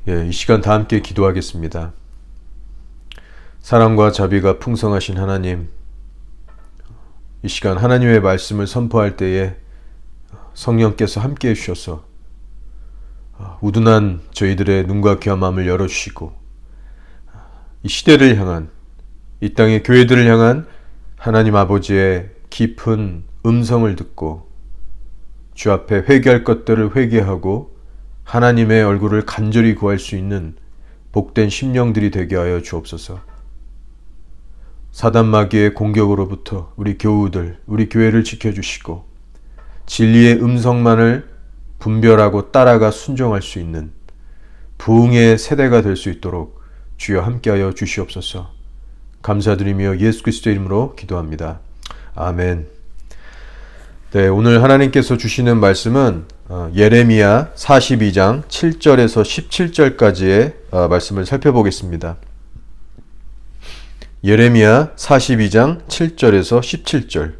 이 시간 다 함께 기도하겠습니다. 사랑과 자비가 풍성하신 하나님, 이 시간 하나님의 말씀을 선포할 때에 성령께서 함께 해주셔서 우둔한 저희들의 눈과 귀와 마음을 열어주시고 이 시대를 향한, 이 땅의 교회들을 향한 하나님 아버지의 깊은 음성을 듣고 주 앞에 회개할 것들을 회개하고 하나님의 얼굴을 간절히 구할 수 있는 복된 심령들이 되게 하여 주옵소서. 사단 마귀의 공격으로부터 우리 교우들, 우리 교회를 지켜주시고 진리의 음성만을 분별하고 따라가 순종할 수 있는 부흥의 세대가 될 수 있도록 주여 함께하여 주시옵소서. 감사드리며 예수 그리스도의 이름으로 기도합니다. 아멘. 네, 오늘 하나님께서 주시는 말씀은 예레미야 42장 7절에서 17절까지의 말씀을 살펴보겠습니다. 예레미야 42장 7절에서 17절.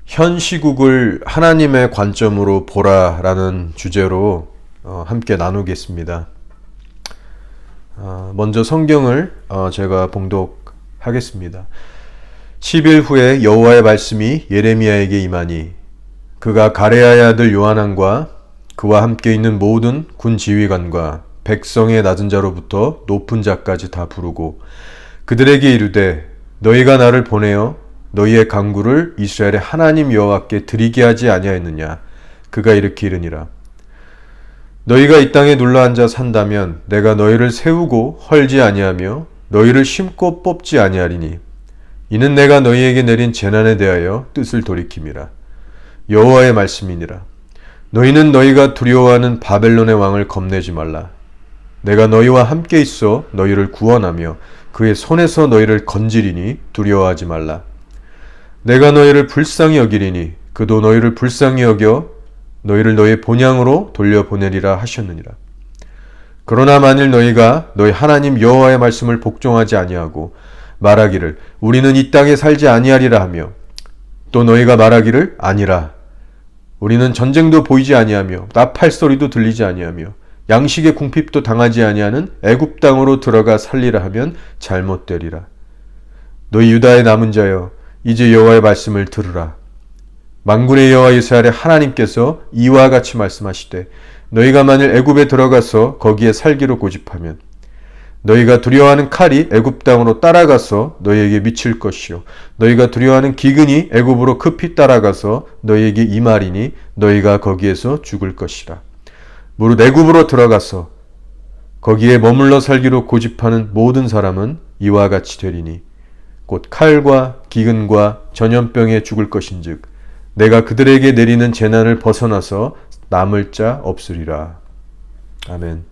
현 시국을 하나님의 관점으로 보라라는 주제로 함께 나누겠습니다. 먼저 성경을 제가 봉독하겠습니다. 10일 후에 여호와의 말씀이 예레미야에게 임하니 그가 가레아의 아들 요하난과 그와 함께 있는 모든 군 지휘관과 백성의 낮은 자로부터 높은 자까지 다 부르고 그들에게 이르되 너희가 나를 보내어 너희의 간구를 이스라엘의 하나님 여호와께 드리게 하지 아니하였느냐. 그가 이렇게 이르니라. 너희가 이 땅에 눌러앉아 산다면 내가 너희를 세우고 헐지 아니하며 너희를 심고 뽑지 아니하리니 이는 내가 너희에게 내린 재난에 대하여 뜻을 돌이킴이라. 여호와의 말씀이니라. 너희는 너희가 두려워하는 바벨론의 왕을 겁내지 말라. 내가 너희와 함께 있어 너희를 구원하며 그의 손에서 너희를 건지리니 두려워하지 말라. 내가 너희를 불쌍히 여기리니 그도 너희를 불쌍히 여겨 너희를 너희 본향으로 돌려보내리라 하셨느니라. 그러나 만일 너희가 너희 하나님 여호와의 말씀을 복종하지 아니하고 말하기를 우리는 이 땅에 살지 아니하리라 하며 또 너희가 말하기를 아니라 우리는 전쟁도 보이지 아니하며 나팔 소리도 들리지 아니하며 양식의 궁핍도 당하지 아니하는 애굽 땅으로 들어가 살리라 하면 잘못되리라. 너희 유다의 남은 자여 이제 여호와의 말씀을 들으라. 만군의 여호와 이스라엘의 하나님께서 이와 같이 말씀하시되 너희가 만일 애굽에 들어가서 거기에 살기로 고집하면 너희가 두려워하는 칼이 애굽 땅으로 따라가서 너희에게 미칠 것이요 너희가 두려워하는 기근이 애굽으로 급히 따라가서 너희에게 임하리니 너희가 거기에서 죽을 것이라. 무릇 애굽으로 들어가서 거기에 머물러 살기로 고집하는 모든 사람은 이와 같이 되리니 곧 칼과 기근과 전염병에 죽을 것인즉 내가 그들에게 내리는 재난을 벗어나서 남을 자 없으리라. 아멘.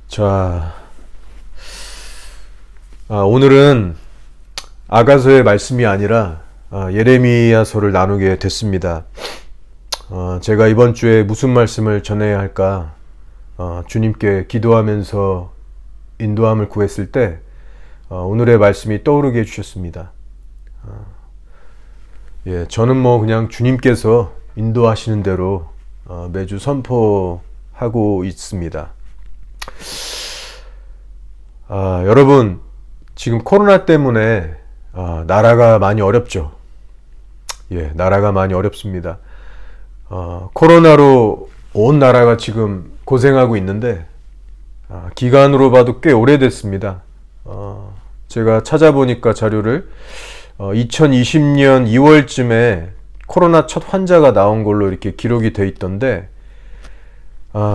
자, 오늘은 아가서의 말씀이 아니라 예레미야서를 나누게 됐습니다. 제가 이번 주에 무슨 말씀을 전해야 할까 주님께 기도하면서 인도함을 구했을 때 오늘의 말씀이 떠오르게 해주셨습니다. 저는 그냥 주님께서 인도하시는 대로 매주 선포하고 있습니다. 여러분, 지금 코로나 때문에 나라가 많이 어렵죠. 나라가 많이 어렵습니다. 코로나로 온 나라가 지금 고생하고 있는데 기간으로 봐도 꽤 오래됐습니다. 제가 찾아보니까 자료를 2020년 2월쯤에 코로나 첫 환자가 나온 걸로 이렇게 기록이 돼 있던데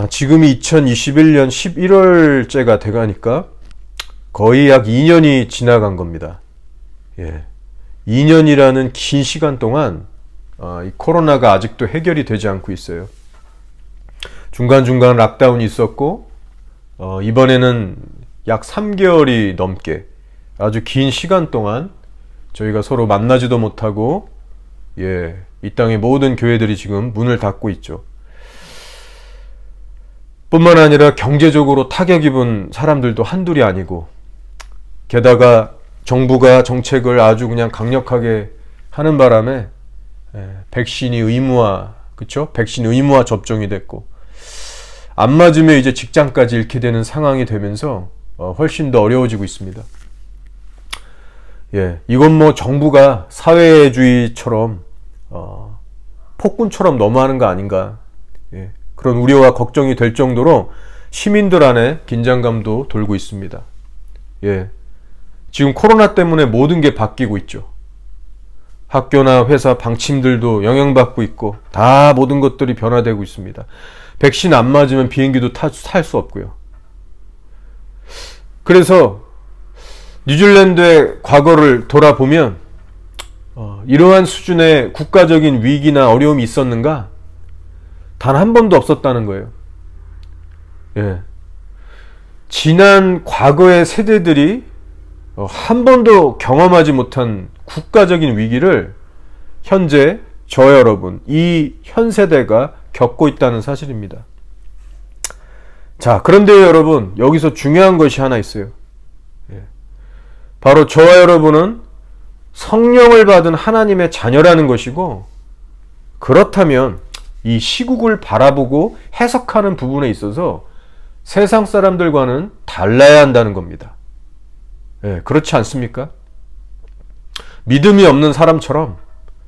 지금이 2021년 11월째가 돼가니까 거의 약 2년이 지나간 겁니다. 2년이라는 긴 시간 동안 이 코로나가 아직도 해결이 되지 않고 있어요. 중간중간 락다운이 있었고 이번에는 약 3개월이 넘게 아주 긴 시간 동안 저희가 서로 만나지도 못하고 이 땅의 모든 교회들이 지금 문을 닫고 있죠. 뿐만 아니라 경제적으로 타격 입은 사람들도 한둘이 아니고 게다가 정부가 정책을 아주 그냥 강력하게 하는 바람에 백신이 의무화, 그쵸? 백신 의무화 접종이 됐고, 안 맞으면 이제 직장까지 잃게 되는 상황이 되면서 훨씬 더 어려워지고 있습니다. 이건 뭐 정부가 사회주의처럼 폭군처럼 넘어가는 거 아닌가, 그런 우려와 걱정이 될 정도로 시민들 안에 긴장감도 돌고 있습니다. 지금 코로나 때문에 모든 게 바뀌고 있죠. 학교나 회사 방침들도 영향받고 있고 다 모든 것들이 변화되고 있습니다. 백신 안 맞으면 비행기도 탈 수 없고요. 그래서 뉴질랜드의 과거를 돌아보면 이러한 수준의 국가적인 위기나 어려움이 있었는가? 단 한 번도 없었다는 거예요. 지난 과거의 세대들이 한 번도 경험하지 못한 국가적인 위기를 현재 저 여러분, 이 현 세대가 겪고 있다는 사실입니다. 자, 그런데 여러분, 여기서 중요한 것이 하나 있어요. 바로 저와 여러분은 성령을 받은 하나님의 자녀라는 것이고, 그렇다면 이 시국을 바라보고 해석하는 부분에 있어서 세상 사람들과는 달라야 한다는 겁니다. 그렇지 않습니까? 믿음이 없는 사람처럼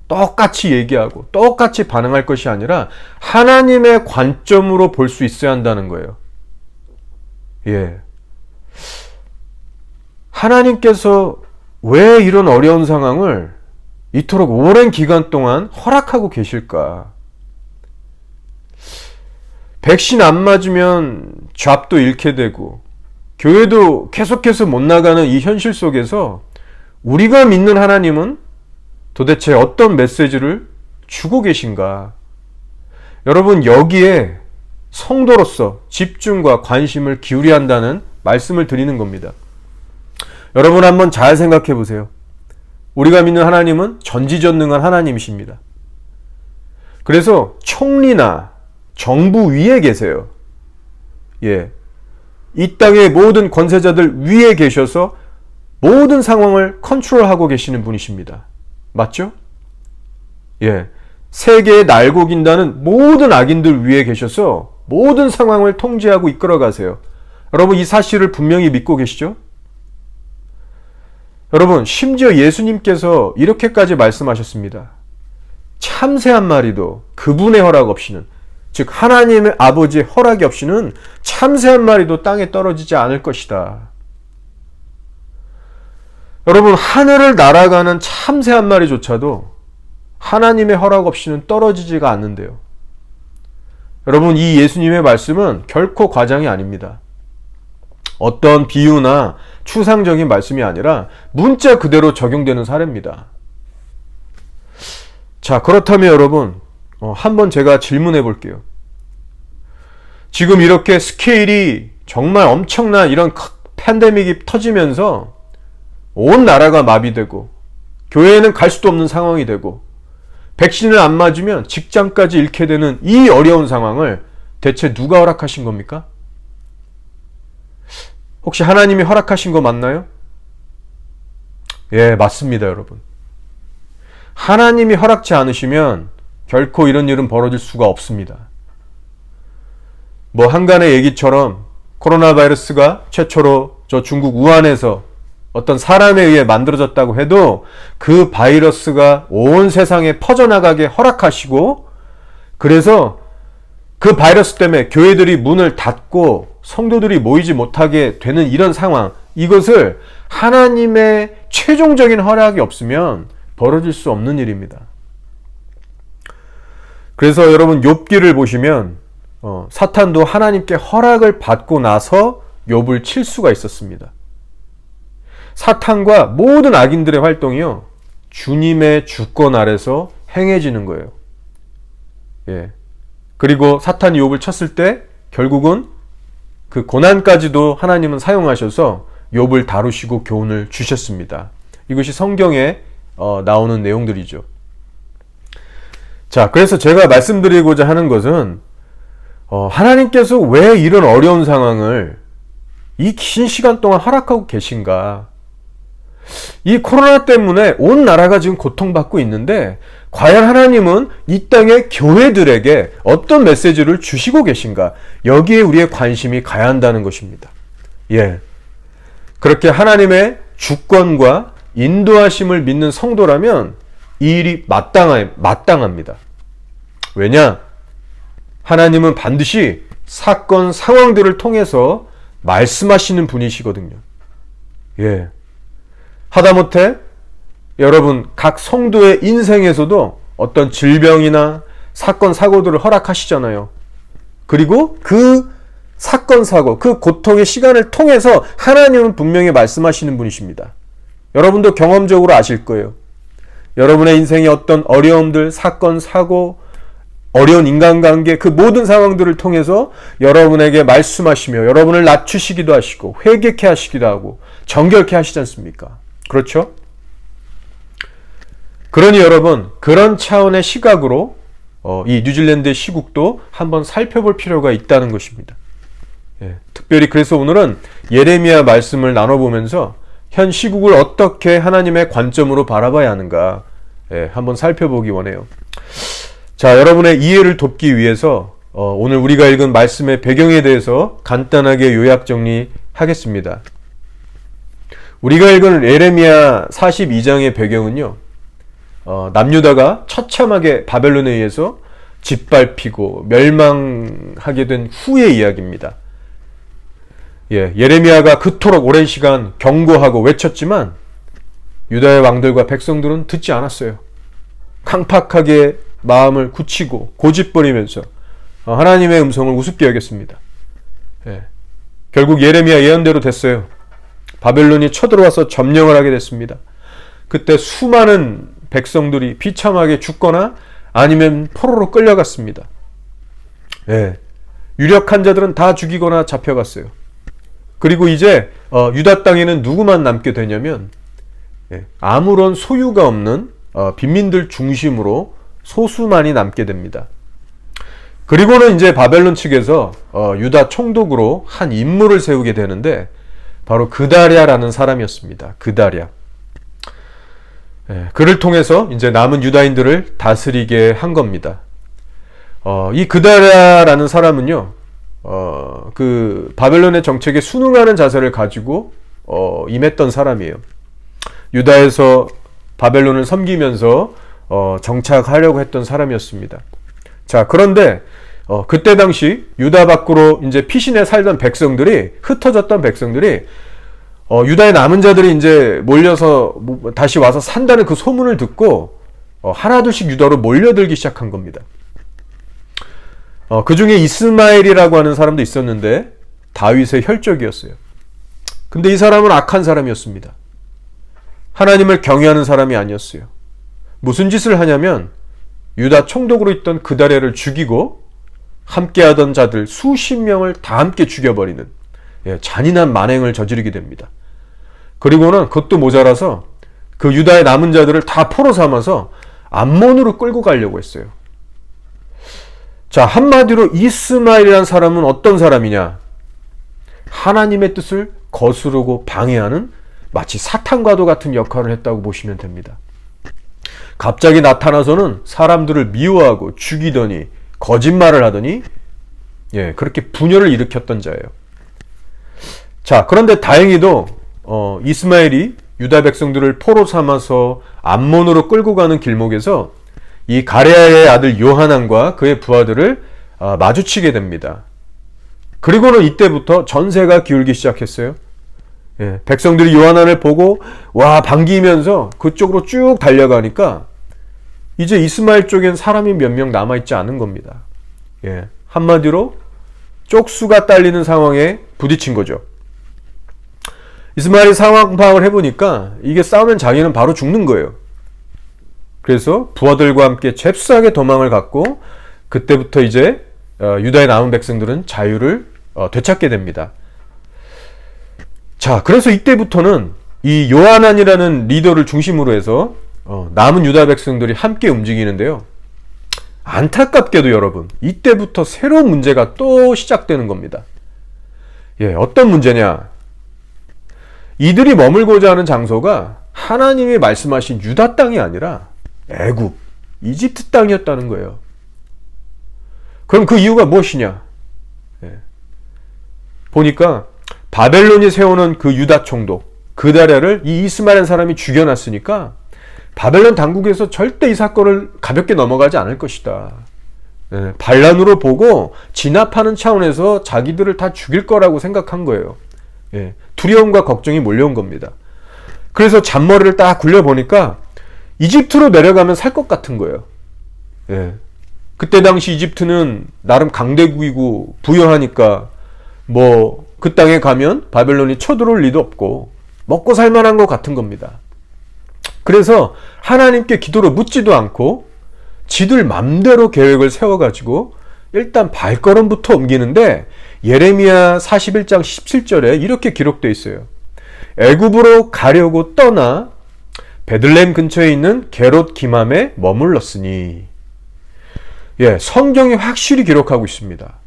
똑같이 얘기하고 똑같이 반응할 것이 아니라 하나님의 관점으로 볼 수 있어야 한다는 거예요. 하나님께서 왜 이런 어려운 상황을 이토록 오랜 기간 동안 허락하고 계실까? 백신 안 맞으면 잡도 잃게 되고 교회도 계속해서 못 나가는 이 현실 속에서 우리가 믿는 하나님은 도대체 어떤 메시지를 주고 계신가? 여러분, 여기에 성도로서 집중과 관심을 기울여야 한다는 말씀을 드리는 겁니다. 여러분 한번 잘 생각해 보세요. 우리가 믿는 하나님은 전지전능한 하나님이십니다. 그래서 총리나 정부 위에 계세요. 이 땅의 모든 권세자들 위에 계셔서 모든 상황을 컨트롤하고 계시는 분이십니다. 맞죠? 세계에 날고 긴다는 모든 악인들 위에 계셔서 모든 상황을 통제하고 이끌어 가세요. 여러분, 이 사실을 분명히 믿고 계시죠? 여러분, 심지어 예수님께서 이렇게까지 말씀하셨습니다. 참새 한 마리도 그분의 허락 없이는, 즉 하나님의 아버지의 허락이 없이는 참새 한 마리도 땅에 떨어지지 않을 것이다. 여러분, 하늘을 날아가는 참새 한 마리조차도 하나님의 허락 없이는 떨어지지가 않는데요. 여러분, 이 예수님의 말씀은 결코 과장이 아닙니다. 어떤 비유나 추상적인 말씀이 아니라 문자 그대로 적용되는 사례입니다. 자, 그렇다면 여러분, 한번 제가 질문해 볼게요. 지금 이렇게 스케일이 정말 엄청난 이런 팬데믹이 터지면서 온 나라가 마비되고 교회에는 갈 수도 없는 상황이 되고 백신을 안 맞으면 직장까지 잃게 되는 이 어려운 상황을 대체 누가 허락하신 겁니까? 혹시 하나님이 허락하신 거 맞나요? 맞습니다, 여러분. 하나님이 허락지 않으시면 결코 이런 일은 벌어질 수가 없습니다. 뭐 한간의 얘기처럼 코로나 바이러스가 최초로 저 중국 우한에서 어떤 사람에 의해 만들어졌다고 해도 그 바이러스가 온 세상에 퍼져나가게 허락하시고, 그래서 그 바이러스 때문에 교회들이 문을 닫고 성도들이 모이지 못하게 되는 이런 상황, 이것을 하나님의 최종적인 허락이 없으면 벌어질 수 없는 일입니다. 그래서 여러분, 욥기를 보시면 사탄도 하나님께 허락을 받고 나서 욥을 칠 수가 있었습니다. 사탄과 모든 악인들의 활동이요, 주님의 주권 아래서 행해지는 거예요. 그리고 사탄이 욥을 쳤을 때 결국은 그 고난까지도 하나님은 사용하셔서 욥을 다루시고 교훈을 주셨습니다. 이것이 성경에 나오는 내용들이죠. 자, 그래서 제가 말씀드리고자 하는 것은 하나님께서 왜 이런 어려운 상황을 이 긴 시간 동안 허락하고 계신가? 이 코로나 때문에 온 나라가 지금 고통받고 있는데 과연 하나님은 이 땅의 교회들에게 어떤 메시지를 주시고 계신가? 여기에 우리의 관심이 가야 한다는 것입니다. 예. 그렇게 하나님의 주권과 인도하심을 믿는 성도라면 이 일이 마땅합니다. 왜냐? 하나님은 반드시 사건, 상황들을 통해서 말씀하시는 분이시거든요. 예. 하다못해 여러분 각 성도의 인생에서도 어떤 질병이나 사건, 사고들을 허락하시잖아요. 그리고 그 사건, 사고, 그 고통의 시간을 통해서 하나님은 분명히 말씀하시는 분이십니다. 여러분도 경험적으로 아실 거예요. 여러분의 인생의 어떤 어려움들, 사건, 사고, 어려운 인간관계 그 모든 상황들을 통해서 여러분에게 말씀하시며 여러분을 낮추시기도 하시고 회개케 하시기도 하고 정결케 하시지 않습니까? 그렇죠? 그러니 여러분 그런 차원의 시각으로 이 뉴질랜드의 시국도 한번 살펴볼 필요가 있다는 것입니다. 예, 특별히 그래서 오늘은 예레미야 말씀을 나눠보면서 현 시국을 어떻게 하나님의 관점으로 바라봐야 하는가 한번 살펴보기 원해요. 자, 여러분의 이해를 돕기 위해서 오늘 우리가 읽은 말씀의 배경에 대해서 간단하게 요약 정리하겠습니다. 우리가 읽은 예레미야 42장의 배경은요, 남유다가 처참하게 바벨론에 의해서 짓밟히고 멸망하게 된 후의 이야기입니다. 예, 예레미야가 그토록 오랜 시간 경고하고 외쳤지만 유다의 왕들과 백성들은 듣지 않았어요. 강팍하게 마음을 굳히고 고집부리면서 하나님의 음성을 우습게 여겼습니다. 예, 결국 예레미야 예언대로 됐어요. 바벨론이 쳐들어와서 점령을 하게 됐습니다. 그때 수많은 백성들이 비참하게 죽거나 아니면 포로로 끌려갔습니다. 예, 유력한 자들은 다 죽이거나 잡혀갔어요. 그리고 이제 유다 땅에는 누구만 남게 되냐면 아무런 소유가 없는 빈민들 중심으로 소수만이 남게 됩니다. 그리고는 이제 바벨론 측에서 유다 총독으로 한 인물을 세우게 되는데 바로 그다랴라는 사람이었습니다. 그다랴. 그를 통해서 이제 남은 유다인들을 다스리게 한 겁니다. 이 그다랴라는 사람은요, 그 바벨론의 정책에 순응하는 자세를 가지고 임했던 사람이에요. 유다에서 바벨론을 섬기면서 정착하려고 했던 사람이었습니다. 자, 그런데 그때 당시 유다 밖으로 이제 피신해 살던 백성들이, 흩어졌던 백성들이 유다의 남은 자들이 이제 몰려서 다시 와서 산다는 그 소문을 듣고 하나둘씩 유다로 몰려들기 시작한 겁니다. 그 중에 이스마엘이라고 하는 사람도 있었는데 다윗의 혈족이었어요. 근데 이 사람은 악한 사람이었습니다. 하나님을 경외하는 사람이 아니었어요. 무슨 짓을 하냐면 유다 총독으로 있던 그다랴를 죽이고 함께하던 자들 수십 명을 다 함께 죽여버리는 잔인한 만행을 저지르게 됩니다. 그리고는 그것도 모자라서 그 유다의 남은 자들을 다 포로 삼아서 암몬으로 끌고 가려고 했어요. 자, 한마디로 이스마엘이라는 사람은 어떤 사람이냐? 하나님의 뜻을 거스르고 방해하는 마치 사탄과도 같은 역할을 했다고 보시면 됩니다. 갑자기 나타나서는 사람들을 미워하고 죽이더니 거짓말을 하더니 그렇게 분열을 일으켰던 자예요. 자, 그런데 다행히도 이스마엘이 유다 백성들을 포로 삼아서 암몬으로 끌고 가는 길목에서 이 가레아의 아들 요하난과 그의 부하들을 마주치게 됩니다. 그리고는 이때부터 전세가 기울기 시작했어요. 백성들이 요하난을 보고 와 반기면서 그쪽으로 쭉 달려가니까 이제 이스마엘 쪽엔 사람이 몇 명 남아있지 않은 겁니다. 한마디로 쪽수가 딸리는 상황에 부딪힌 거죠. 이스마엘이 상황 파악을 해보니까 이게 싸우면 자기는 바로 죽는 거예요. 그래서 부하들과 함께 잽싸게 도망을 갔고 그때부터 이제 유다의 남은 백성들은 자유를 되찾게 됩니다. 자, 그래서 이때부터는 이 요하난이라는 리더를 중심으로 해서 남은 유다 백성들이 함께 움직이는데요. 안타깝게도 여러분, 이때부터 새로운 문제가 또 시작되는 겁니다. 어떤 문제냐? 이들이 머물고자 하는 장소가 하나님이 말씀하신 유다 땅이 아니라 애굽, 이집트 땅이었다는 거예요. 그럼 그 이유가 무엇이냐? 보니까 바벨론이 세우는 그 유다 총독 그다랴를 이 이스마엘 사람이 죽여놨으니까 바벨론 당국에서 절대 이 사건을 가볍게 넘어가지 않을 것이다. 반란으로 보고 진압하는 차원에서 자기들을 다 죽일 거라고 생각한 거예요. 두려움과 걱정이 몰려온 겁니다. 그래서 잔머리를 딱 굴려보니까 이집트로 내려가면 살 것 같은 거예요. 그때 당시 이집트는 나름 강대국이고 부유하니까 뭐 그 땅에 가면 바벨론이 쳐들어올 리도 없고 먹고 살만한 것 같은 겁니다. 그래서 하나님께 기도로 묻지도 않고 지들 맘대로 계획을 세워가지고 일단 발걸음부터 옮기는데 예레미야 41장 17절에 이렇게 기록되어 있어요. 애굽으로 가려고 떠나 베들레헴 근처에 있는 게롯 기맘에 머물렀으니. 성경이 확실히 기록하고 있습니다.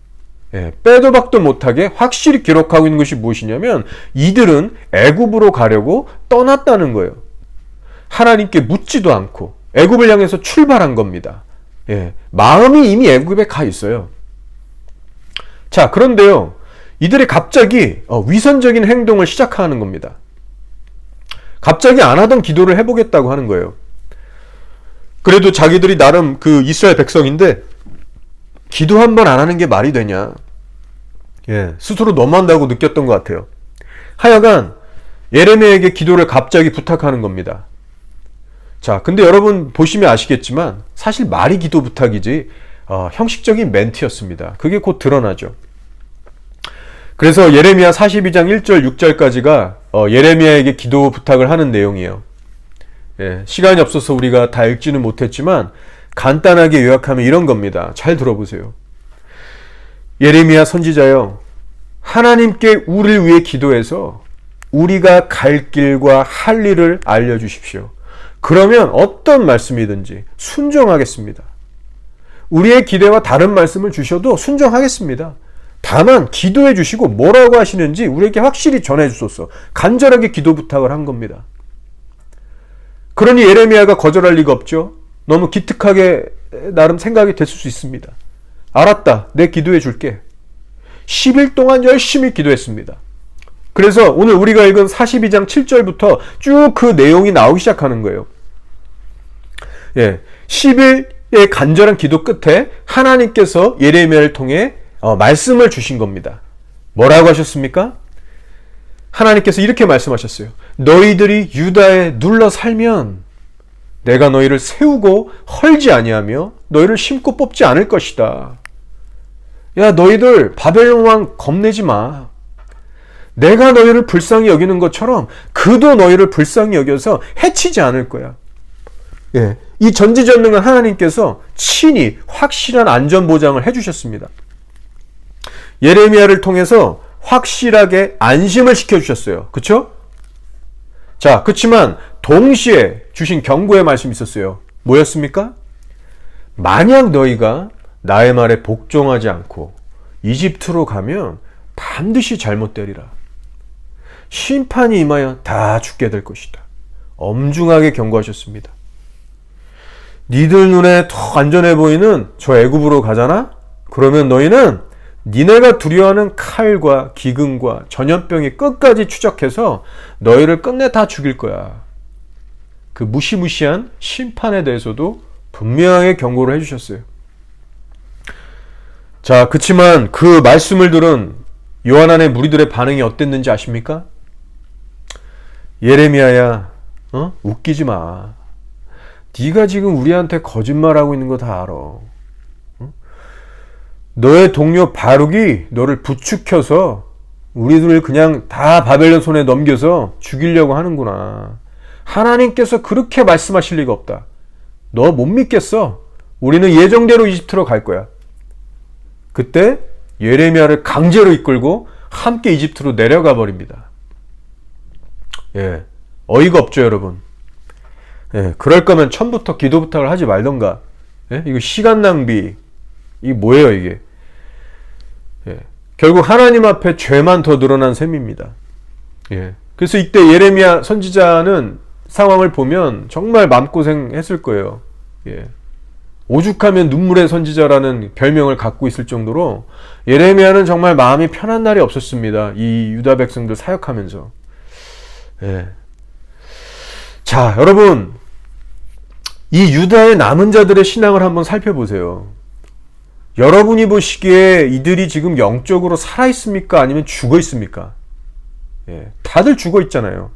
빼도 박도 못하게 확실히 기록하고 있는 것이 무엇이냐면 이들은 애굽으로 가려고 떠났다는 거예요. 하나님께 묻지도 않고 애굽을 향해서 출발한 겁니다. 마음이 이미 애굽에 가 있어요. 자, 그런데요, 이들이 갑자기 위선적인 행동을 시작하는 겁니다. 갑자기 안 하던 기도를 해보겠다고 하는 거예요. 그래도 자기들이 나름 그 이스라엘 백성인데 기도 한 번 안 하는 게 말이 되냐. 스스로 너무한다고 느꼈던 것 같아요. 하여간 예레미야에게 기도를 갑자기 부탁하는 겁니다. 자, 근데 여러분 보시면 아시겠지만 사실 말이 기도 부탁이지 형식적인 멘트였습니다. 그게 곧 드러나죠. 그래서 예레미야 42장 1절 6절까지가 예레미야에게 기도 부탁을 하는 내용이에요. 시간이 없어서 우리가 다 읽지는 못했지만 간단하게 요약하면 이런 겁니다. 잘 들어보세요. 예레미야 선지자여, 하나님께 우리를 위해 기도해서 우리가 갈 길과 할 일을 알려주십시오. 그러면 어떤 말씀이든지 순종하겠습니다. 우리의 기대와 다른 말씀을 주셔도 순종하겠습니다. 다만 기도해 주시고 뭐라고 하시는지 우리에게 확실히 전해 주소서. 간절하게 기도 부탁을 한 겁니다. 그러니 예레미야가 거절할 리가 없죠. 너무 기특하게 나름 생각이 됐을 수 있습니다. 알았다. 내 기도해 줄게. 10일 동안 열심히 기도했습니다. 그래서 오늘 우리가 읽은 42장 7절부터 쭉 그 내용이 나오기 시작하는 거예요. 10일의 간절한 기도 끝에 하나님께서 예레미야를 통해 말씀을 주신 겁니다. 뭐라고 하셨습니까? 하나님께서 이렇게 말씀하셨어요. 너희들이 유다에 눌러 살면 내가 너희를 세우고 헐지 아니하며 너희를 심고 뽑지 않을 것이다. 야, 너희들 바벨론 왕 겁내지 마. 내가 너희를 불쌍히 여기는 것처럼 그도 너희를 불쌍히 여겨서 해치지 않을 거야. 이 전지전능한 하나님께서 친히 확실한 안전보장을 해주셨습니다. 예레미야를 통해서 확실하게 안심을 시켜주셨어요. 그쵸? 자, 그렇지만 동시에 주신 경고의 말씀이 있었어요. 뭐였습니까? 만약 너희가 나의 말에 복종하지 않고 이집트로 가면 반드시 잘못되리라. 심판이 임하여 다 죽게 될 것이다. 엄중하게 경고하셨습니다. 니들 눈에 더 안전해 보이는 저 애굽으로 가잖아? 그러면 너희는 니네가 두려워하는 칼과 기근과 전염병이 끝까지 추적해서 너희를 끝내 다 죽일 거야. 그 무시무시한 심판에 대해서도 분명하게 경고를 해주셨어요. 자, 그치만 그 말씀을 들은 요한안의 무리들의 반응이 어땠는지 아십니까? 예레미야야, 웃기지 마. 네가 지금 우리한테 거짓말하고 있는 거 다 알아. 너의 동료 바룩이 너를 부추켜서 우리들을 그냥 다 바벨론 손에 넘겨서 죽이려고 하는구나. 하나님께서 그렇게 말씀하실 리가 없다. 너 못 믿겠어. 우리는 예정대로 이집트로 갈 거야. 그때 예레미야를 강제로 이끌고 함께 이집트로 내려가 버립니다. 어이가 없죠, 여러분. 그럴 거면 처음부터 기도 부탁을 하지 말던가. 이거 시간 낭비. 이게 뭐예요, 이게? 결국 하나님 앞에 죄만 더 늘어난 셈입니다. 그래서 이때 예레미야 선지자는 상황을 보면 정말 마음고생했을 거예요. 예. 오죽하면 눈물의 선지자라는 별명을 갖고 있을 정도로 예레미야는 정말 마음이 편한 날이 없었습니다. 이 유다 백성들 사역하면서. 예. 자, 여러분, 이 유다의 남은 자들의 신앙을 한번 살펴보세요. 여러분이 보시기에 이들이 지금 영적으로 살아있습니까? 아니면 죽어 있습니까? 예, 다들 죽어 있잖아요.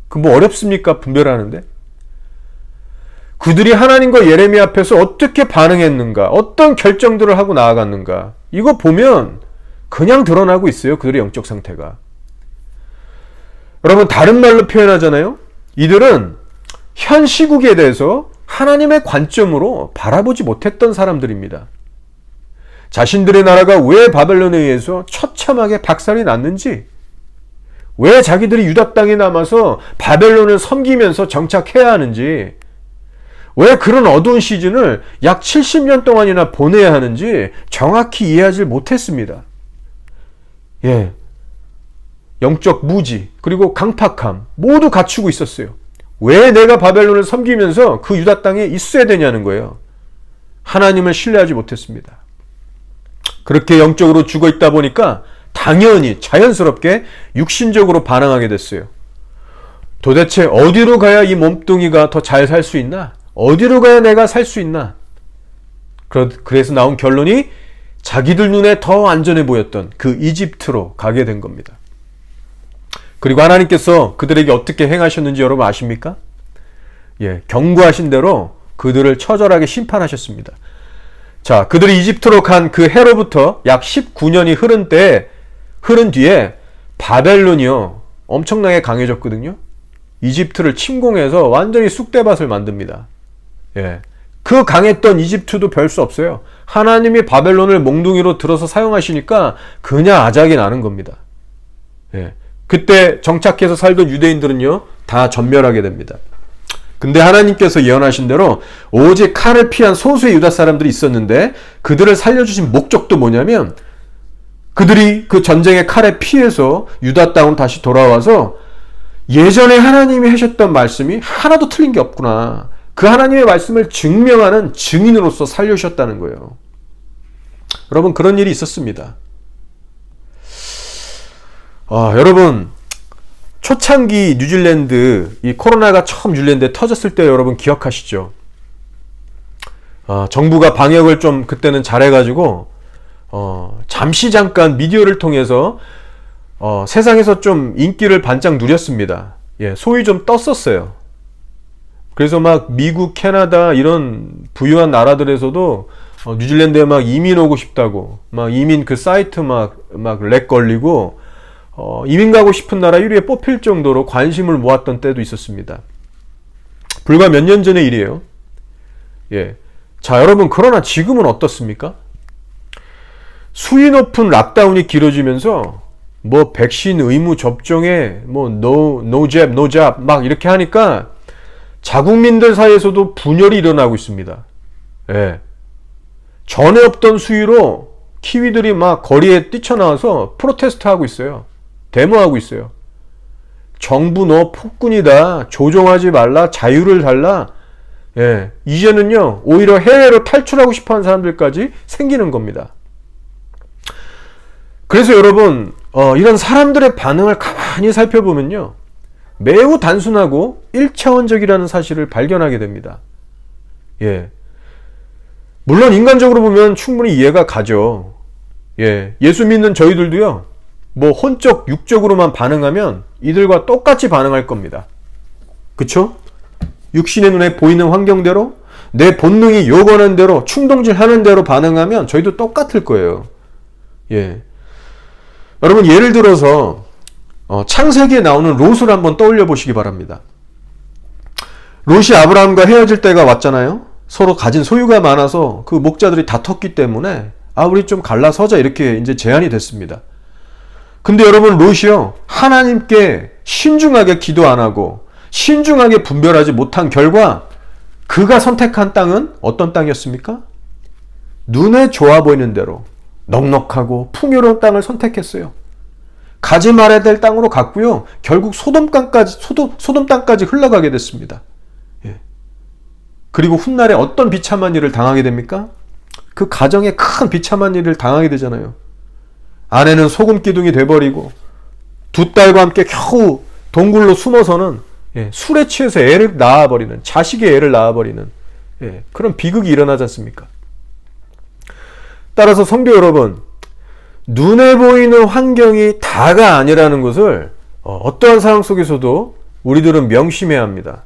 그 뭐 어렵습니까? 분별하는데. 그들이 하나님과 예레미야 앞에서 어떻게 반응했는가, 어떤 결정들을 하고 나아갔는가, 이거 보면 그냥 드러나고 있어요. 그들의 영적 상태가. 여러분, 다른 말로 표현하잖아요. 이들은 현 시국에 대해서 하나님의 관점으로 바라보지 못했던 사람들입니다. 자신들의 나라가 왜 바벨론에 의해서 처참하게 박살이 났는지, 왜 자기들이 유다 땅에 남아서 바벨론을 섬기면서 정착해야 하는지, 왜 그런 어두운 시즌을 약 70년 동안이나 보내야 하는지 정확히 이해하지 못했습니다. 예. 영적 무지, 그리고 강팍함 모두 갖추고 있었어요. 왜 내가 바벨론을 섬기면서 그 유다 땅에 있어야 되냐는 거예요. 하나님을 신뢰하지 못했습니다. 그렇게 영적으로 죽어 있다 보니까 당연히 자연스럽게 육신적으로 반항하게 됐어요. 도대체 어디로 가야 이 몸뚱이가 더 잘 살 수 있나? 어디로 가야 내가 살 수 있나? 그래서 나온 결론이 자기들 눈에 더 안전해 보였던 그 이집트로 가게 된 겁니다. 그리고 하나님께서 그들에게 어떻게 행하셨는지 여러분 아십니까? 예, 경고하신 대로 그들을 처절하게 심판하셨습니다. 자, 그들이 이집트로 간 그 해로부터 약 19년이 흐른 뒤에 바벨론이요, 엄청나게 강해졌거든요. 이집트를 침공해서 완전히 쑥대밭을 만듭니다. 예. 그 강했던 이집트도 별 수 없어요. 하나님이 바벨론을 몽둥이로 들어서 사용하시니까 그냥 아작이 나는 겁니다. 예. 그때 정착해서 살던 유대인들은요, 다 전멸하게 됩니다. 근데 하나님께서 예언하신 대로 오직 칼을 피한 소수의 유다 사람들이 있었는데 그들을 살려주신 목적도 뭐냐면 그들이 그 전쟁의 칼에 피해서 유다 땅으로 다시 돌아와서 예전에 하나님이 하셨던 말씀이 하나도 틀린 게 없구나, 그 하나님의 말씀을 증명하는 증인으로서 살려주셨다는 거예요. 여러분, 그런 일이 있었습니다. 여러분, 초창기 뉴질랜드, 이 코로나가 처음 뉴질랜드에 터졌을 때 여러분 기억하시죠? 정부가 방역을 좀 그때는 잘해가지고 잠시 잠깐 미디어를 통해서 세상에서 좀 인기를 반짝 누렸습니다. 예, 소위 좀 떴었어요. 그래서 막 미국, 캐나다 이런 부유한 나라들에서도 뉴질랜드에 막 이민 오고 싶다고, 막 이민 그 사이트 막 렉 걸리고 이민 가고 싶은 나라 1위에 뽑힐 정도로 관심을 모았던 때도 있었습니다. 불과 몇 년 전의 일이에요. 예. 자, 여러분, 그러나 지금은 어떻습니까? 수위 높은 락다운이 길어지면서 뭐 백신 의무 접종에 뭐 no jab, no job 막 이렇게 하니까 자국민들 사이에서도 분열이 일어나고 있습니다. 예. 전에 없던 수위로 키위들이 막 거리에 뛰쳐나와서 프로테스트 하고 있어요. 데모하고 있어요. 정부 너 폭군이다, 조종하지 말라, 자유를 달라. 예, 이제는요 오히려 해외로 탈출하고 싶어하는 사람들까지 생기는 겁니다. 그래서 여러분, 이런 사람들의 반응을 가만히 살펴보면요, 매우 단순하고 1차원적이라는 사실을 발견하게 됩니다. 예, 물론 인간적으로 보면 충분히 이해가 가죠. 예, 예수 믿는 저희들도요, 뭐 혼적, 육적으로만 반응하면 이들과 똑같이 반응할 겁니다. 그쵸? 육신의 눈에 보이는 환경대로, 내 본능이 요구하는 대로, 충동질 하는 대로 반응하면 저희도 똑같을 거예요. 예. 여러분, 예를 들어서 창세기에 나오는 롯을 한번 떠올려 보시기 바랍니다. 롯이 아브라함과 헤어질 때가 왔잖아요. 서로 가진 소유가 많아서 그 목자들이 다퉜기 때문에 우리 좀 갈라서자, 이렇게 이제 제안이 됐습니다. 근데 여러분, 롯이요, 하나님께 신중하게 기도 안 하고 신중하게 분별하지 못한 결과 그가 선택한 땅은 어떤 땅이었습니까? 눈에 좋아 보이는 대로 넉넉하고 풍요로운 땅을 선택했어요. 가지 말아야 될 땅으로 갔고요. 결국 소돔 땅까지 흘러가게 됐습니다. 예. 그리고 훗날에 어떤 비참한 일을 당하게 됩니까? 그 가정에 큰 비참한 일을 당하게 되잖아요. 아내는 소금 기둥이 돼버리고 두 딸과 함께 겨우 동굴로 숨어서는 술에 취해서 애를 낳아버리는, 자식의 애를 낳아버리는 그런 비극이 일어나지 않습니까? 따라서 성도 여러분, 눈에 보이는 환경이 다가 아니라는 것을 어떠한 상황 속에서도 우리들은 명심해야 합니다.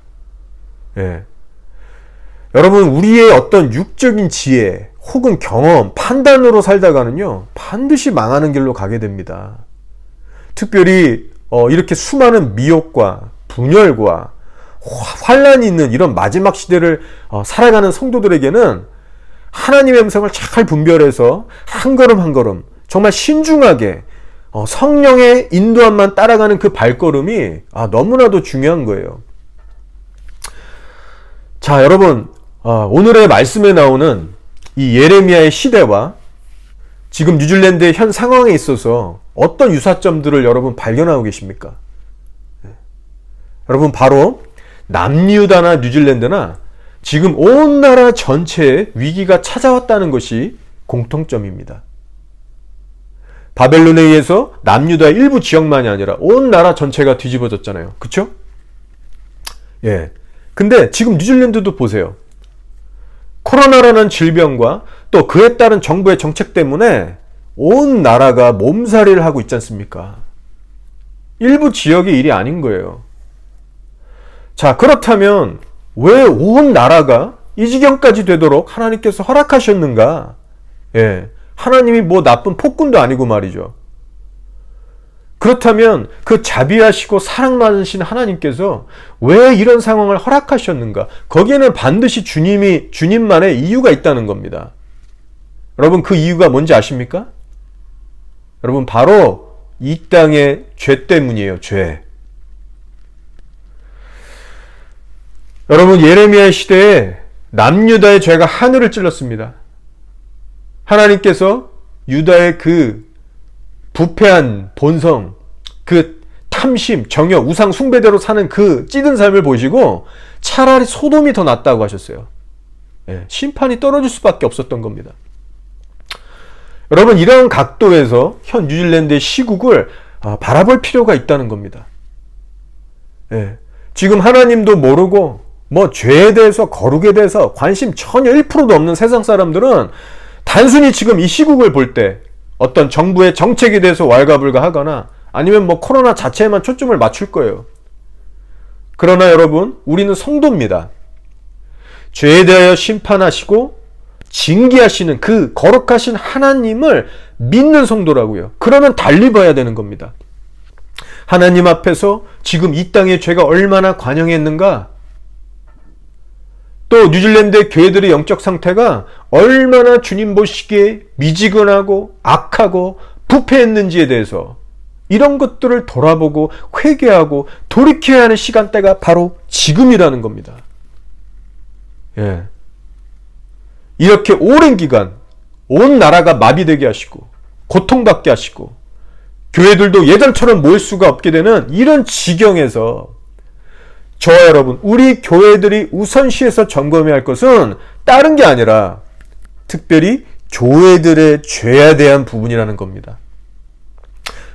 여러분, 우리의 어떤 육적인 지혜 혹은 경험, 판단으로 살다가는요 반드시 망하는 길로 가게 됩니다. 특별히 이렇게 수많은 미혹과 분열과 환란이 있는 이런 마지막 시대를 살아가는 성도들에게는 하나님의 음성을 잘 분별해서 한 걸음 한 걸음 정말 신중하게 성령의 인도함만 따라가는 그 발걸음이 너무나도 중요한 거예요. 자, 여러분, 오늘의 말씀에 나오는 이 예레미야의 시대와 지금 뉴질랜드의 현 상황에 있어서 어떤 유사점들을 여러분 발견하고 계십니까? 여러분, 바로 남유다나 뉴질랜드나 지금 온 나라 전체에 위기가 찾아왔다는 것이 공통점입니다. 바벨론에 의해서 남유다의 일부 지역만이 아니라 온 나라 전체가 뒤집어졌잖아요. 그쵸? 근데 지금 뉴질랜드도 보세요. 코로나라는 질병과 또 그에 따른 정부의 정책 때문에 온 나라가 몸살이를 하고 있지 않습니까? 일부 지역의 일이 아닌 거예요. 자, 그렇다면 왜 온 나라가 이 지경까지 되도록 하나님께서 허락하셨는가? 하나님이 뭐 나쁜 폭군도 아니고 말이죠. 그렇다면 그 자비하시고 사랑 많으신 하나님께서 왜 이런 상황을 허락하셨는가? 거기에는 반드시 주님만의 이유가 있다는 겁니다. 여러분, 그 이유가 뭔지 아십니까? 여러분, 바로 이 땅의 죄 때문이에요. 죄. 여러분, 예레미야 시대에 남유다의 죄가 하늘을 찔렀습니다. 하나님께서 유다의 그 부패한 본성, 그 탐심, 정욕, 우상 숭배대로 사는 그 찌든 삶을 보시고 차라리 소돔이 더 낫다고 하셨어요. 심판이 떨어질 수밖에 없었던 겁니다. 여러분, 이런 각도에서 현 뉴질랜드의 시국을 바라볼 필요가 있다는 겁니다. 지금 하나님도 모르고 죄에 대해서, 거룩에 대해서 관심 전혀 1%도 없는 세상 사람들은 단순히 지금 이 시국을 볼 때 어떤 정부의 정책에 대해서 왈가불가하거나 아니면 코로나 자체에만 초점을 맞출 거예요. 그러나 여러분, 우리는 성도입니다. 죄에 대하여 심판하시고 징계하시는 그 거룩하신 하나님을 믿는 성도라고요. 그러면 달리 봐야 되는 겁니다. 하나님 앞에서 지금 이 땅의 죄가 얼마나 관영했는가? 또 뉴질랜드의 교회들의 영적 상태가 얼마나 주님 보시기에 미지근하고 악하고 부패했는지에 대해서 이런 것들을 돌아보고 회개하고 돌이켜야 하는 시간대가 바로 지금이라는 겁니다. 이렇게 오랜 기간 온 나라가 마비되게 하시고 고통받게 하시고 교회들도 예전처럼 모일 수가 없게 되는 이런 지경에서 저와 여러분, 우리 교회들이 우선시해서 점검해야 할 것은 다른 게 아니라 특별히 교회들의 죄에 대한 부분이라는 겁니다.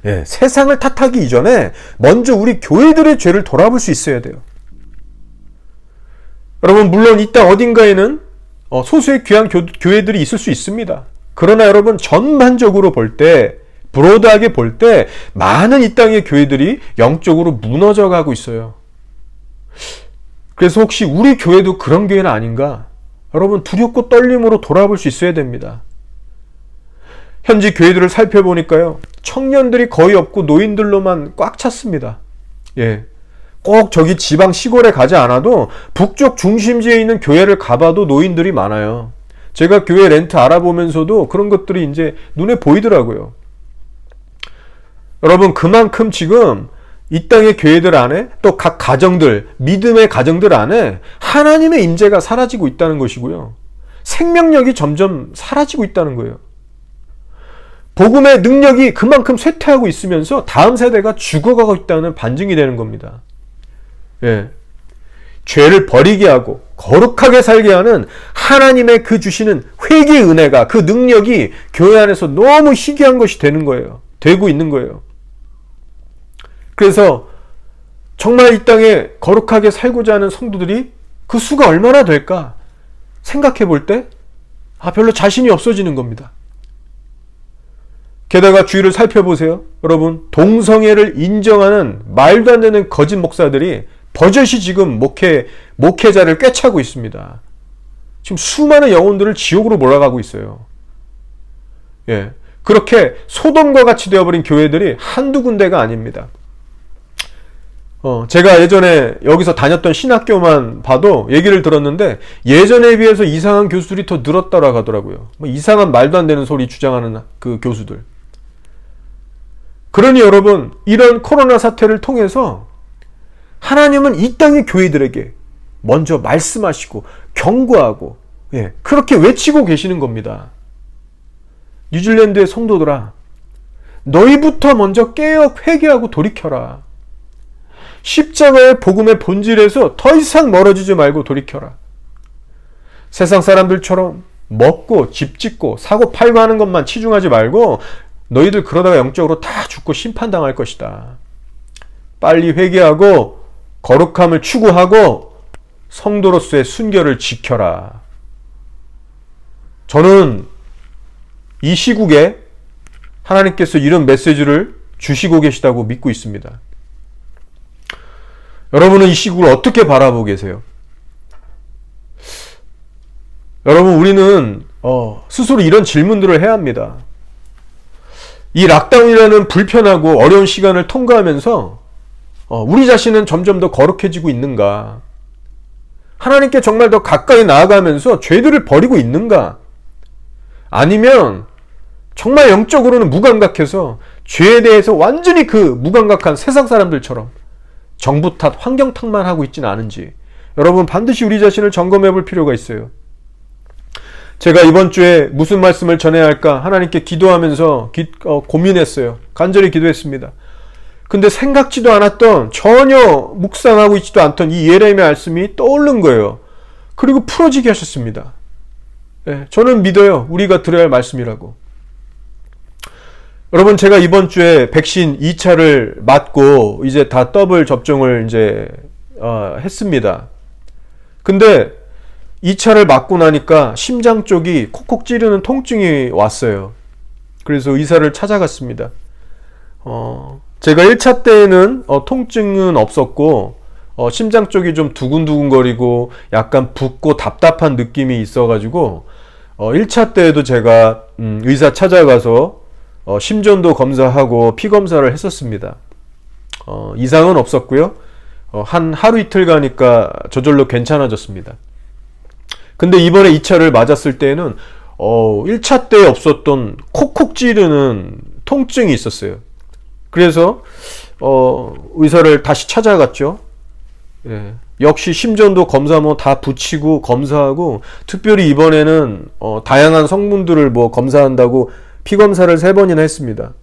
세상을 탓하기 이전에 먼저 우리 교회들의 죄를 돌아볼 수 있어야 돼요. 여러분, 물론 이 땅 어딘가에는 소수의 귀한 교회들이 있을 수 있습니다. 그러나 여러분, 전반적으로 볼 때, 브로드하게 볼 때 많은 이 땅의 교회들이 영적으로 무너져 가고 있어요. 그래서 혹시 우리 교회도 그런 교회는 아닌가? 여러분, 두렵고 떨림으로 돌아볼 수 있어야 됩니다. 현지 교회들을 살펴보니까요, 청년들이 거의 없고 노인들로만 꽉 찼습니다. 꼭 저기 지방 시골에 가지 않아도 북쪽 중심지에 있는 교회를 가봐도 노인들이 많아요. 제가 교회 렌트 알아보면서도 그런 것들이 이제 눈에 보이더라고요. 여러분, 그만큼 지금 이 땅의 교회들 안에 또 각 가정들, 믿음의 가정들 안에 하나님의 임재가 사라지고 있다는 것이고요. 생명력이 점점 사라지고 있다는 거예요. 복음의 능력이 그만큼 쇠퇴하고 있으면서 다음 세대가 죽어가고 있다는 반증이 되는 겁니다. 예. 죄를 버리게 하고 거룩하게 살게 하는 하나님의 그 주시는 회개의 은혜가, 그 능력이 교회 안에서 너무 희귀한 것이 되는 거예요. 되고 있는 거예요. 그래서 정말 이 땅에 거룩하게 살고자 하는 성도들이 그 수가 얼마나 될까 생각해 볼 때 별로 자신이 없어지는 겁니다. 게다가 주위를 살펴보세요. 여러분, 동성애를 인정하는 말도 안 되는 거짓 목사들이 버젓이 지금 목회자를 꿰차고 있습니다. 지금 수많은 영혼들을 지옥으로 몰아가고 있어요. 예. 그렇게 소돔과 같이 되어버린 교회들이 한두 군데가 아닙니다. 제가 예전에 여기서 다녔던 신학교만 봐도 얘기를 들었는데 예전에 비해서 이상한 교수들이 더 늘었다라고 하더라고요. 이상한 말도 안 되는 소리 주장하는 그 교수들. 그러니 여러분, 이런 코로나 사태를 통해서 하나님은 이 땅의 교회들에게 먼저 말씀하시고 경고하고 그렇게 외치고 계시는 겁니다. 뉴질랜드의 성도들아, 너희부터 먼저 깨어 회개하고 돌이켜라. 십자가의 복음의 본질에서 더 이상 멀어지지 말고 돌이켜라. 세상 사람들처럼 먹고 집 짓고 사고 팔고 하는 것만 치중하지 말고 너희들 그러다가 영적으로 다 죽고 심판당할 것이다. 빨리 회개하고 거룩함을 추구하고 성도로서의 순결을 지켜라. 저는 이 시국에 하나님께서 이런 메시지를 주시고 계시다고 믿고 있습니다. 여러분은 이 시국을 어떻게 바라보고 계세요? 여러분, 우리는 스스로 이런 질문들을 해야 합니다. 이 락다운이라는 불편하고 어려운 시간을 통과하면서 우리 자신은 점점 더 거룩해지고 있는가? 하나님께 정말 더 가까이 나아가면서 죄들을 버리고 있는가? 아니면 정말 영적으로는 무감각해서 죄에 대해서 완전히 그 무감각한 세상 사람들처럼 정부 탓, 환경 탓만 하고 있지는 않은지 여러분 반드시 우리 자신을 점검해 볼 필요가 있어요. 제가 이번 주에 무슨 말씀을 전해야 할까 하나님께 기도하면서 고민했어요. 간절히 기도했습니다. 근데 생각지도 않았던, 전혀 묵상하고 있지도 않던 이 예레미야 말씀이 떠오른 거예요. 그리고 풀어지게 하셨습니다. 저는 믿어요. 우리가 들어야 할 말씀이라고. 여러분, 제가 이번 주에 백신 2차를 맞고 이제 다 더블 접종을 이제 했습니다. 근데 2차를 맞고 나니까 심장 쪽이 콕콕 찌르는 통증이 왔어요. 그래서 의사를 찾아갔습니다. 제가 1차 때에는 통증은 없었고 심장 쪽이 좀 두근두근거리고 약간 붓고 답답한 느낌이 있어가지고 1차 때에도 제가 의사 찾아가서 심전도 검사하고 피 검사를 했었습니다. 이상은 없었고요. 한 하루 이틀 가니까 저절로 괜찮아졌습니다. 근데 이번에 2차를 맞았을 때에는 1차 때 없었던 콕콕 찌르는 통증이 있었어요. 그래서 의사를 다시 찾아갔죠. 역시 심전도 검사 다 붙이고 검사하고, 특별히 이번에는 다양한 성분들을 검사한다고 피 검사를 3번이나 했습니다.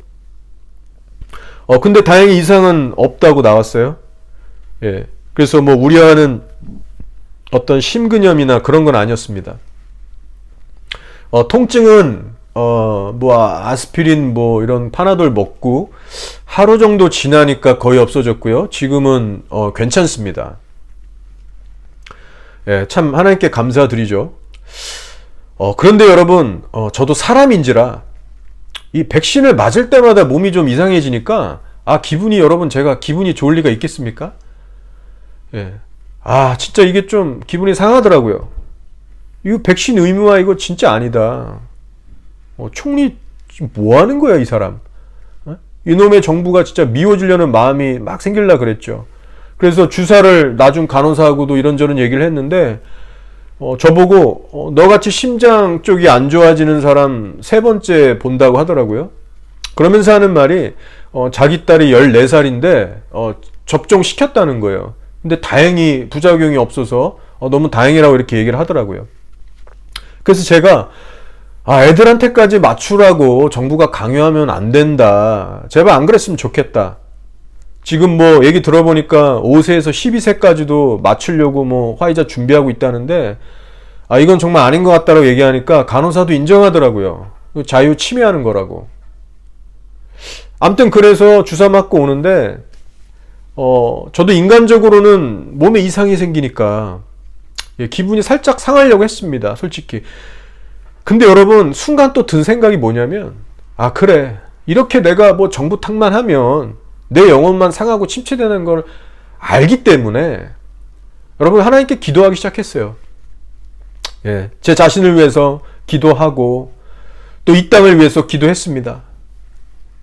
근데 다행히 이상은 없다고 나왔어요. 그래서 우려하는 어떤 심근염이나 그런 건 아니었습니다. 통증은 아스피린 이런 파나돌 먹고 하루 정도 지나니까 거의 없어졌고요. 지금은 괜찮습니다. 참 하나님께 감사드리죠. 그런데 여러분, 저도 사람인지라 이 백신을 맞을 때마다 몸이 좀 이상해지니까 제가 기분이 좋을 리가 있겠습니까? 진짜 이게 좀 기분이 상하더라고요. 이거 백신 의무화 이거 진짜 아니다. 총리 뭐 하는 거야, 이 사람? 이놈의 정부가 진짜 미워지려는 마음이 막 생길라 그랬죠. 그래서 주사를 나중 간호사하고도 이런저런 얘기를 했는데 저보고 너같이 심장 쪽이 안 좋아지는 사람 3번째 본다고 하더라고요. 그러면서 하는 말이 자기 딸이 14살인데 접종시켰다는 거예요. 근데 다행히 부작용이 없어서 너무 다행이라고 이렇게 얘기를 하더라고요. 그래서 제가 애들한테까지 맞추라고 정부가 강요하면 안 된다. 제발 안 그랬으면 좋겠다. 지금 뭐 얘기 들어보니까 5세에서 12세까지도 맞추려고 뭐 화이자 준비하고 있다는데, 이건 정말 아닌 것 같다라고 얘기하니까 간호사도 인정하더라고요. 자유 침해하는 거라고. 암튼 그래서 주사 맞고 오는데, 저도 인간적으로는 몸에 이상이 생기니까 기분이 살짝 상하려고 했습니다. 솔직히. 근데 여러분, 순간 또 든 생각이 뭐냐면, 그래. 이렇게 내가 뭐 정부 탓만 하면 내 영혼만 상하고 침체되는 걸 알기 때문에 여러분, 하나님께 기도하기 시작했어요. 제 자신을 위해서 기도하고 또 이 땅을 위해서 기도했습니다.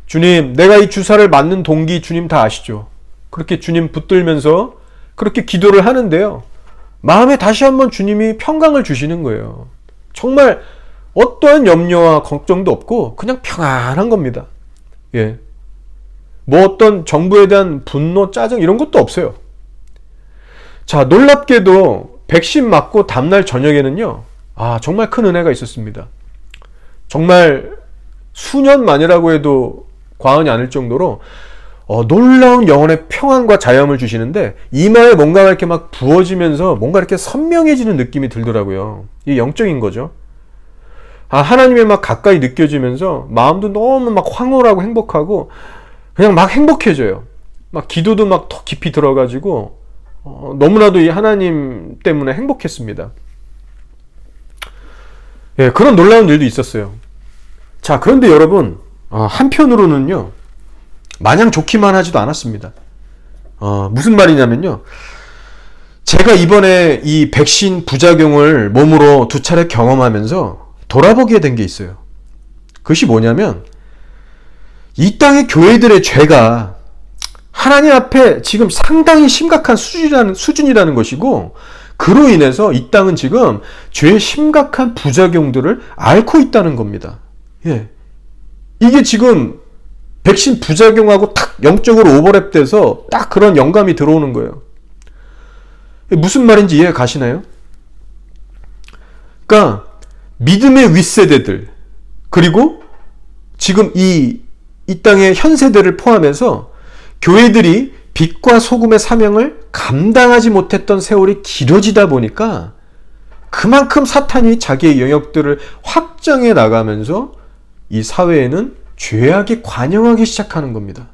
주님, 내가 이 주사를 맞는 동기 주님 다 아시죠? 그렇게 주님 붙들면서 그렇게 기도를 하는데요. 마음에 다시 한번 주님이 평강을 주시는 거예요. 정말 어떠한 염려와 걱정도 없고 그냥 평안한 겁니다. 뭐 어떤 정부에 대한 분노, 짜증 이런 것도 없어요. 자, 놀랍게도 백신 맞고 다음날 저녁에는요. 정말 큰 은혜가 있었습니다. 정말 수년 만이라고 해도 과언이 아닐 정도로 놀라운 영혼의 평안과 자유함을 주시는데 이마에 뭔가가 이렇게 막 부어지면서 뭔가 이렇게 선명해지는 느낌이 들더라고요. 이게 영적인 거죠. 하나님의 막 가까이 느껴지면서 마음도 너무 막 황홀하고 행복하고 그냥 막 행복해져요. 막 기도도 막 더 깊이 들어가지고 너무나도 이 하나님 때문에 행복했습니다. 그런 놀라운 일도 있었어요. 자, 그런데 여러분, 한편으로는요, 마냥 좋기만 하지도 않았습니다. 무슨 말이냐면요, 제가 이번에 이 백신 부작용을 몸으로 2차례 경험하면서 돌아보게 된 게 있어요. 그것이 뭐냐면, 이 땅의 교회들의 죄가 하나님 앞에 지금 상당히 심각한 수준이라는 것이고, 그로 인해서 이 땅은 지금 죄의 심각한 부작용들을 앓고 있다는 겁니다. 이게 지금 백신 부작용하고 탁 영적으로 오버랩돼서 딱 그런 영감이 들어오는 거예요. 무슨 말인지 이해 가시나요? 그러니까 믿음의 윗세대들, 그리고 지금 이 땅의 현 세대를 포함해서 교회들이 빛과 소금의 사명을 감당하지 못했던 세월이 길어지다 보니까 그만큼 사탄이 자기의 영역들을 확장해 나가면서 이 사회에는 죄악이 관영하기 시작하는 겁니다.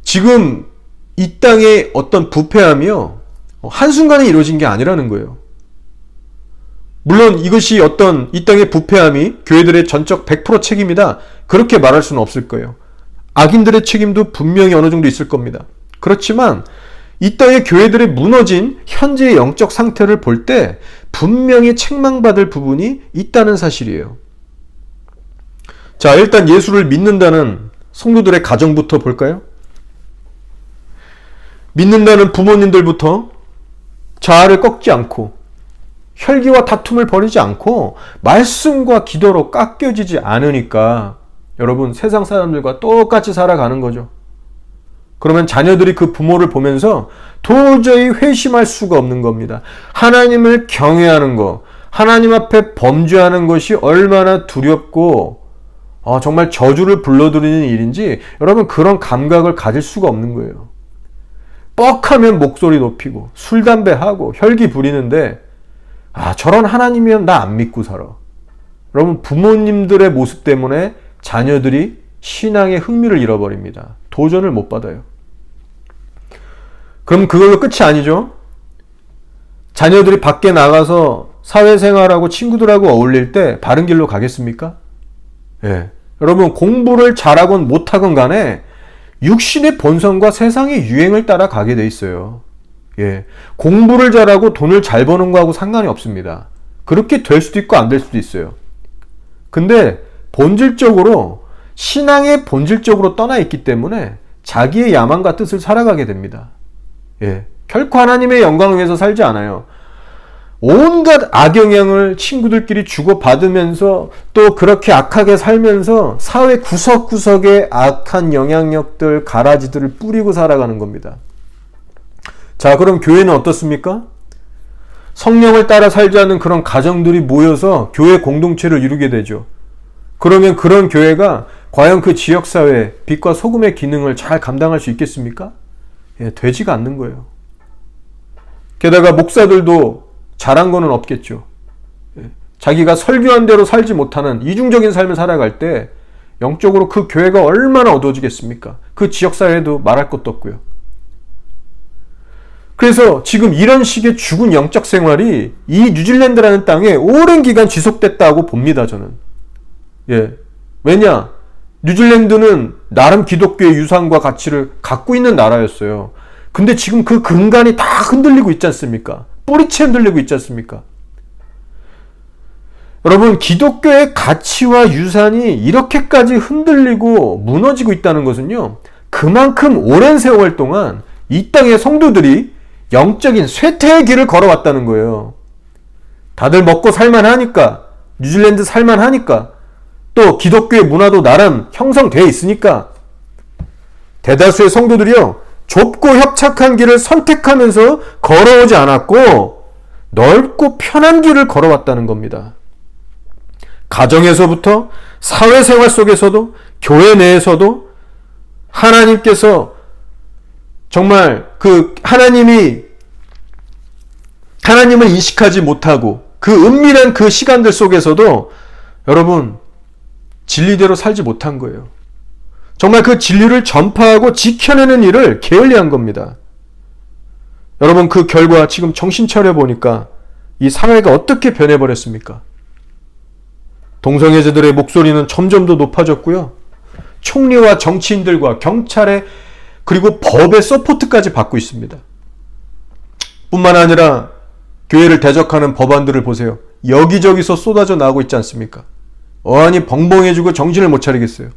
지금 이 땅의 어떤 부패함이요, 한순간에 이루어진 게 아니라는 거예요. 물론 이것이 어떤 이 땅의 부패함이 교회들의 전적 100% 책임이다, 그렇게 말할 수는 없을 거예요. 악인들의 책임도 분명히 어느 정도 있을 겁니다. 그렇지만 이 땅의 교회들의 무너진 현재의 영적 상태를 볼 때 분명히 책망받을 부분이 있다는 사실이에요. 자, 일단 예수를 믿는다는 성도들의 가정부터 볼까요? 믿는다는 부모님들부터 자아를 꺾지 않고 혈기와 다툼을 벌이지 않고 말씀과 기도로 깎여지지 않으니까 여러분, 세상 사람들과 똑같이 살아가는 거죠. 그러면 자녀들이 그 부모를 보면서 도저히 회심할 수가 없는 겁니다. 하나님을 경외하는 것, 하나님 앞에 범죄하는 것이 얼마나 두렵고 정말 저주를 불러들이는 일인지 여러분, 그런 감각을 가질 수가 없는 거예요. 뻑하면 목소리 높이고 술, 담배 하고 혈기 부리는데 저런 하나님이면 나 안 믿고 살아. 여러분, 부모님들의 모습 때문에 자녀들이 신앙의 흥미를 잃어버립니다. 도전을 못 받아요. 그럼 그걸로 끝이 아니죠. 자녀들이 밖에 나가서 사회생활하고 친구들하고 어울릴 때 바른 길로 가겠습니까? 여러분, 공부를 잘하건 못하건 간에 육신의 본성과 세상의 유행을 따라 가게 돼 있어요. 공부를 잘하고 돈을 잘 버는 거하고 상관이 없습니다. 그렇게 될 수도 있고 안 될 수도 있어요. 근데 본질적으로, 신앙의 본질적으로 떠나 있기 때문에 자기의 야망과 뜻을 살아가게 됩니다. 결코 하나님의 영광을 위해서 살지 않아요. 온갖 악영향을 친구들끼리 주고받으면서 또 그렇게 악하게 살면서 사회 구석구석에 악한 영향력들, 가라지들을 뿌리고 살아가는 겁니다. 자, 그럼 교회는 어떻습니까? 성령을 따라 살지 않는 그런 가정들이 모여서 교회 공동체를 이루게 되죠. 그러면 그런 교회가 과연 그 지역사회 빛과 소금의 기능을 잘 감당할 수 있겠습니까? 예, 되지가 않는 거예요. 게다가 목사들도 잘한 거는 없겠죠. 예, 자기가 설교한 대로 살지 못하는 이중적인 삶을 살아갈 때 영적으로 그 교회가 얼마나 어두워지겠습니까? 그 지역사회도 말할 것도 없고요. 그래서 지금 이런 식의 죽은 영적 생활이 이 뉴질랜드라는 땅에 오랜 기간 지속됐다고 봅니다, 저는. 예. 왜냐? 뉴질랜드는 나름 기독교의 유산과 가치를 갖고 있는 나라였어요. 근데 지금 그 근간이 다 흔들리고 있지 않습니까? 뿌리채 흔들리고 있지 않습니까? 여러분, 기독교의 가치와 유산이 이렇게까지 흔들리고 무너지고 있다는 것은요, 그만큼 오랜 세월 동안 이 땅의 성도들이 영적인 쇠퇴의 길을 걸어왔다는 거예요. 다들 먹고 살만하니까, 뉴질랜드 살만하니까, 또 기독교의 문화도 나름 형성되어 있으니까 대다수의 성도들이요, 좁고 협착한 길을 선택하면서 걸어오지 않았고 넓고 편한 길을 걸어왔다는 겁니다. 가정에서부터 사회생활 속에서도 교회 내에서도 하나님께서 정말 그 하나님을 인식하지 못하고 그 은밀한 그 시간들 속에서도 여러분 진리대로 살지 못한 거예요. 정말 그 진리를 전파하고 지켜내는 일을 게을리한 겁니다. 여러분, 그 결과 지금 정신 차려 보니까 이 사회가 어떻게 변해버렸습니까? 동성애자들의 목소리는 점점 더 높아졌고요. 총리와 정치인들과 경찰의 그리고 법의 서포트까지 받고 있습니다. 뿐만 아니라 교회를 대적하는 법안들을 보세요. 여기저기서 쏟아져 나오고 있지 않습니까? 어안이 벙벙해지고 정신을 못 차리겠어요.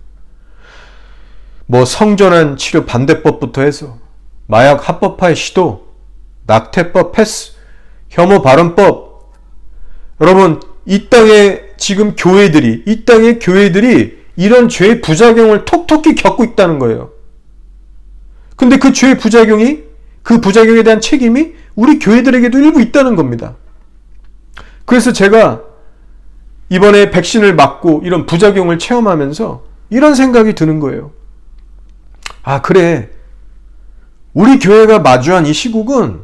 뭐 성전환 치료 반대법부터 해서 마약 합법화의 시도, 낙태법 패스, 혐오 발언법. 여러분, 이 땅의 교회들이 이런 죄의 부작용을 톡톡히 겪고 있다는 거예요. 근데 그 죄의 그 부작용에 대한 책임이 우리 교회들에게도 일부 있다는 겁니다. 그래서 제가 이번에 백신을 맞고 이런 부작용을 체험하면서 이런 생각이 드는 거예요. 아, 그래. 우리 교회가 마주한 이 시국은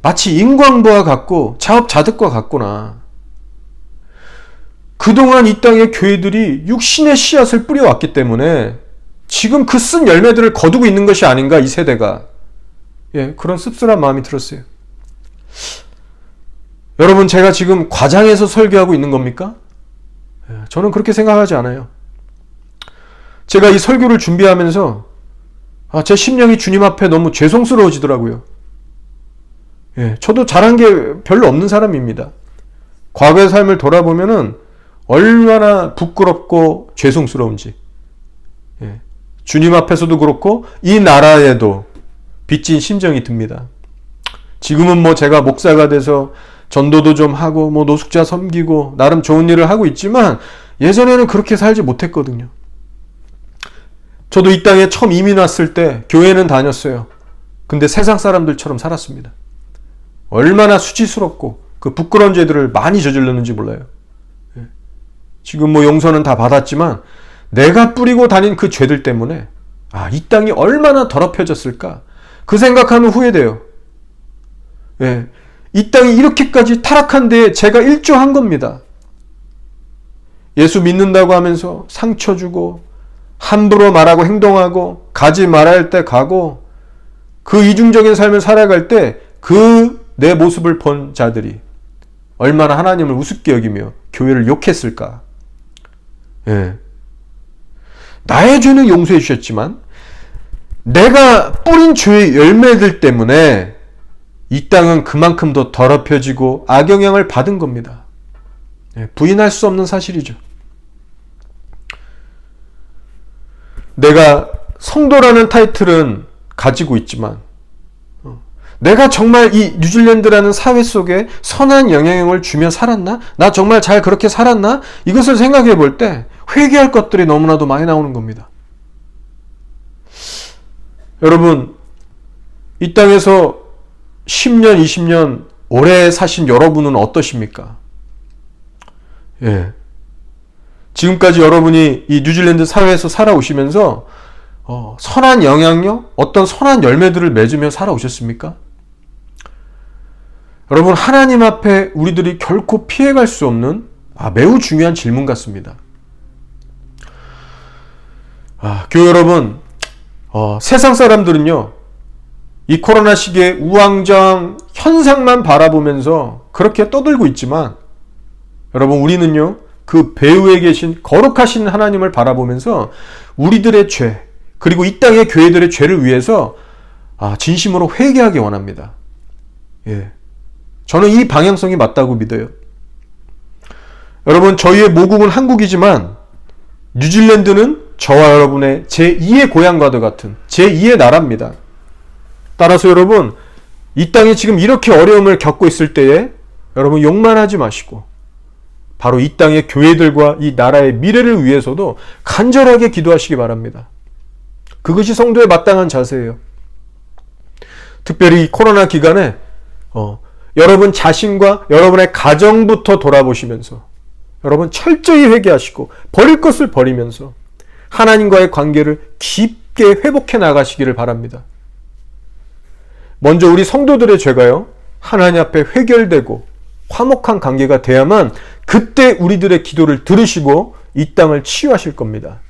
마치 인광보와 같고 자업자득과 같구나. 그동안 이 땅의 교회들이 육신의 씨앗을 뿌려왔기 때문에 지금 그 쓴 열매들을 거두고 있는 것이 아닌가, 이 세대가. 예, 그런 씁쓸한 마음이 들었어요. 여러분, 제가 지금 과장해서 설교하고 있는 겁니까? 저는 그렇게 생각하지 않아요. 제가 이 설교를 준비하면서 제 심령이 주님 앞에 너무 죄송스러워지더라고요. 예, 저도 잘한 게 별로 없는 사람입니다. 과거의 삶을 돌아보면은 얼마나 부끄럽고 죄송스러운지. 예, 주님 앞에서도 그렇고 이 나라에도 빚진 심정이 듭니다. 지금은 뭐 제가 목사가 돼서 전도도 좀 하고 뭐 노숙자 섬기고 나름 좋은 일을 하고 있지만 예전에는 그렇게 살지 못했거든요. 저도 이 땅에 처음 이민 왔을 때 교회는 다녔어요. 근데 세상 사람들처럼 살았습니다. 얼마나 수치스럽고 그 부끄러운 죄들을 많이 저질렀는지 몰라요. 지금 뭐 용서는 다 받았지만 내가 뿌리고 다닌 그 죄들 때문에 이 땅이 얼마나 더럽혀졌을까, 그 생각하면 후회돼요. 예, 이 땅이 이렇게까지 타락한 데에 제가 일조한 겁니다. 예수 믿는다고 하면서 상처 주고 함부로 말하고 행동하고 가지 말아야 할 때 가고 그 이중적인 삶을 살아갈 때 그 내 모습을 본 자들이 얼마나 하나님을 우습게 여기며 교회를 욕했을까. 예. 나의 죄는 용서해 주셨지만 내가 뿌린 죄의 열매들 때문에 이 땅은 그만큼 더 더럽혀지고 악영향을 받은 겁니다. 예, 부인할 수 없는 사실이죠. 내가 성도라는 타이틀은 가지고 있지만 내가 정말 이 뉴질랜드라는 사회 속에 선한 영향을 주며 살았나? 나 정말 잘 그렇게 살았나? 이것을 생각해 볼 때 회개할 것들이 너무나도 많이 나오는 겁니다. 여러분, 이 땅에서 10년, 20년, 오래 사신 여러분은 어떠십니까? 예. 지금까지 여러분이 이 뉴질랜드 사회에서 살아오시면서 선한 영향력, 어떤 선한 열매들을 맺으며 살아오셨습니까? 여러분, 하나님 앞에 우리들이 결코 피해갈 수 없는 매우 중요한 질문 같습니다. 교회 여러분, 세상 사람들은요, 이 코로나 시기에 우왕좌왕 현상만 바라보면서 그렇게 떠들고 있지만, 여러분, 우리는요, 그 배후에 계신 거룩하신 하나님을 바라보면서 우리들의 죄, 그리고 이 땅의 교회들의 죄를 위해서 진심으로 회개하기 원합니다. 예. 저는 이 방향성이 맞다고 믿어요. 여러분, 저희의 모국은 한국이지만 뉴질랜드는 저와 여러분의 제2의 고향과도 같은 제2의 나라입니다. 따라서 여러분, 이 땅에 지금 이렇게 어려움을 겪고 있을 때에 여러분 욕만 하지 마시고 바로 이 땅의 교회들과 이 나라의 미래를 위해서도 간절하게 기도하시기 바랍니다. 그것이 성도의 마땅한 자세예요. 특별히 이 코로나 기간에 여러분 자신과 여러분의 가정부터 돌아보시면서 여러분 철저히 회개하시고 버릴 것을 버리면서 하나님과의 관계를 깊게 회복해 나가시기를 바랍니다. 먼저 우리 성도들의 죄가요, 하나님 앞에 회결되고 화목한 관계가 돼야만 그때 우리들의 기도를 들으시고 이 땅을 치유하실 겁니다.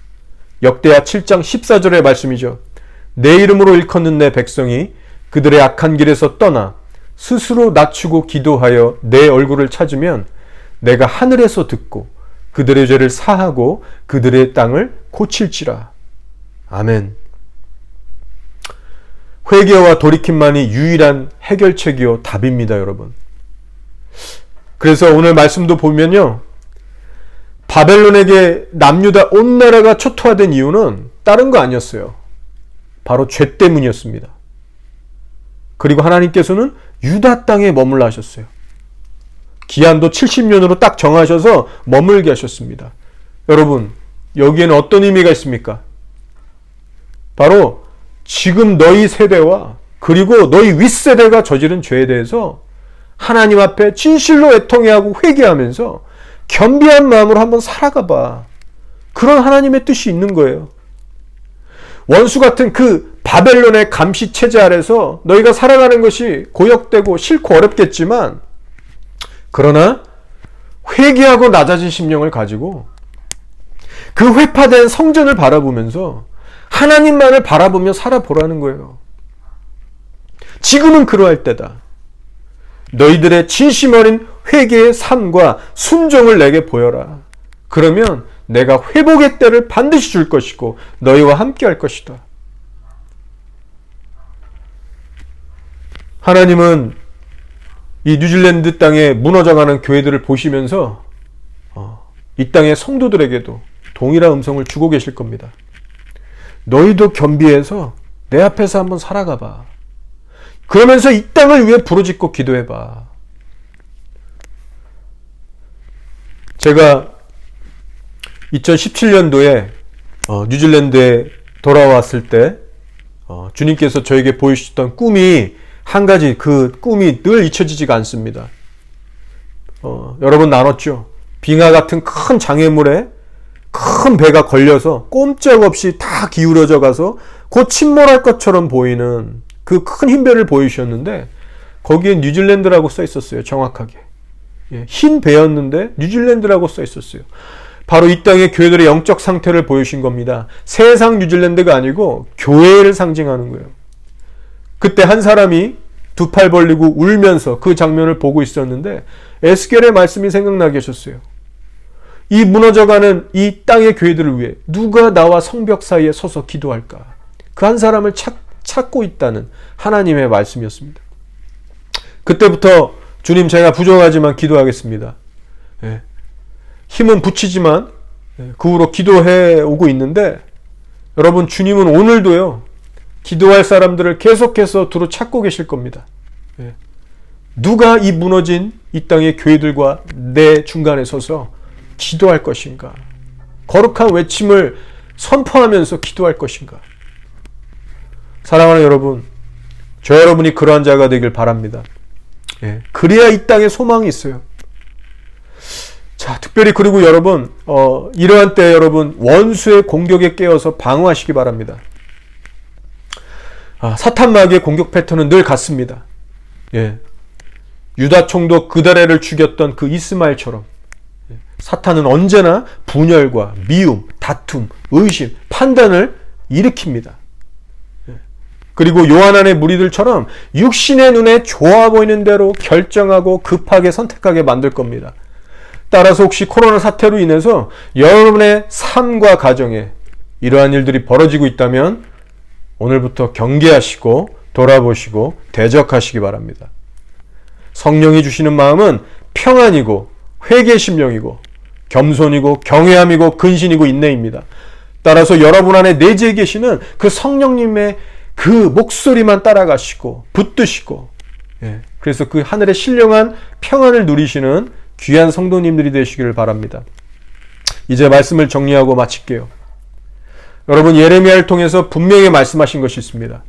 역대하 7장 14절의 말씀이죠. 내 이름으로 일컫는 내 백성이 그들의 악한 길에서 떠나 스스로 낮추고 기도하여 내 얼굴을 찾으면 내가 하늘에서 듣고 그들의 죄를 사하고 그들의 땅을 고칠지라. 아멘. 회개와 돌이킴만이 유일한 해결책이요 답입니다, 여러분. 그래서 오늘 말씀도 보면요, 바벨론에게 남유다 온 나라가 초토화된 이유는 다른 거 아니었어요. 바로 죄 때문이었습니다. 그리고 하나님께서는 유다 땅에 머물러 하셨어요. 기한도 70년으로 딱 정하셔서 머물게 하셨습니다. 여러분, 여기에는 어떤 의미가 있습니까? 바로 지금 너희 세대와 그리고 너희 윗세대가 저지른 죄에 대해서 하나님 앞에 진실로 애통해하고 회개하면서 겸비한 마음으로 한번 살아가 봐. 그런 하나님의 뜻이 있는 거예요. 원수 같은 그 바벨론의 감시 체제 아래서 너희가 살아가는 것이 고역되고 싫고 어렵겠지만, 그러나 회개하고 낮아진 심령을 가지고 그 회파된 성전을 바라보면서 하나님만을 바라보며 살아보라는 거예요. 지금은 그러할 때다. 너희들의 진심 어린 회개의 삶과 순종을 내게 보여라. 그러면 내가 회복의 때를 반드시 줄 것이고 너희와 함께 할 것이다. 하나님은 이 뉴질랜드 땅에 무너져가는 교회들을 보시면서 이 땅의 성도들에게도 동일한 음성을 주고 계실 겁니다. 너희도 겸비해서 내 앞에서 한번 살아가 봐. 그러면서 이 땅을 위해 부르짖고 기도해 봐. 제가 2017년도에 뉴질랜드에 돌아왔을 때 주님께서 저에게 보여주셨던 꿈이 한 가지, 그 꿈이 늘 잊혀지지가 않습니다. 여러 번 나눴죠. 빙하 같은 큰 장애물에 큰 배가 걸려서 꼼짝없이 다 기울어져 가서 곧 침몰할 것처럼 보이는 그 큰 흰 배를 보여주셨는데 거기에 뉴질랜드라고 써 있었어요. 정확하게. 흰 배였는데 뉴질랜드라고 써 있었어요. 바로 이 땅의 교회들의 영적 상태를 보여주신 겁니다. 세상 뉴질랜드가 아니고 교회를 상징하는 거예요. 그때 한 사람이 두 팔 벌리고 울면서 그 장면을 보고 있었는데 에스겔의 말씀이 생각나게 하셨어요. 이 무너져가는 이 땅의 교회들을 위해 누가 나와 성벽 사이에 서서 기도할까? 그 한 사람을 찾고 있다는 하나님의 말씀이었습니다. 그때부터 주님, 제가 부족하지만 기도하겠습니다. 힘은 붙이지만 그 후로 기도해 오고 있는데, 여러분, 주님은 오늘도요 기도할 사람들을 계속해서 두루 찾고 계실 겁니다. 누가 이 무너진 이 땅의 교회들과 내 중간에 서서 기도할 것인가? 거룩한 외침을 선포하면서 기도할 것인가? 사랑하는 여러분, 저 여러분이 그러한 자가 되길 바랍니다. 예, 그래야 이 땅에 소망이 있어요. 자, 특별히 그리고 여러분 이러한 때 여러분 원수의 공격에 깨어서 방어하시기 바랍니다. 사탄 마귀의 공격 패턴은 늘 같습니다. 예, 유다 총독 그다레를 죽였던 그 이스마엘처럼 사탄은 언제나 분열과 미움, 다툼, 의심, 판단을 일으킵니다. 그리고 요한안의 무리들처럼 육신의 눈에 좋아 보이는 대로 결정하고 급하게 선택하게 만들 겁니다. 따라서 혹시 코로나 사태로 인해서 여러분의 삶과 가정에 이러한 일들이 벌어지고 있다면 오늘부터 경계하시고 돌아보시고 대적하시기 바랍니다. 성령이 주시는 마음은 평안이고 회개심령이고 겸손이고 경외함이고 근신이고 인내입니다. 따라서 여러분 안에 내재해 계시는 그 성령님의 그 목소리만 따라가시고 붙드시고 그래서 그 하늘의 신령한 평안을 누리시는 귀한 성도님들이 되시기를 바랍니다. 이제 말씀을 정리하고 마칠게요. 여러분 예레미야를 통해서 분명히 말씀하신 것이 있습니다.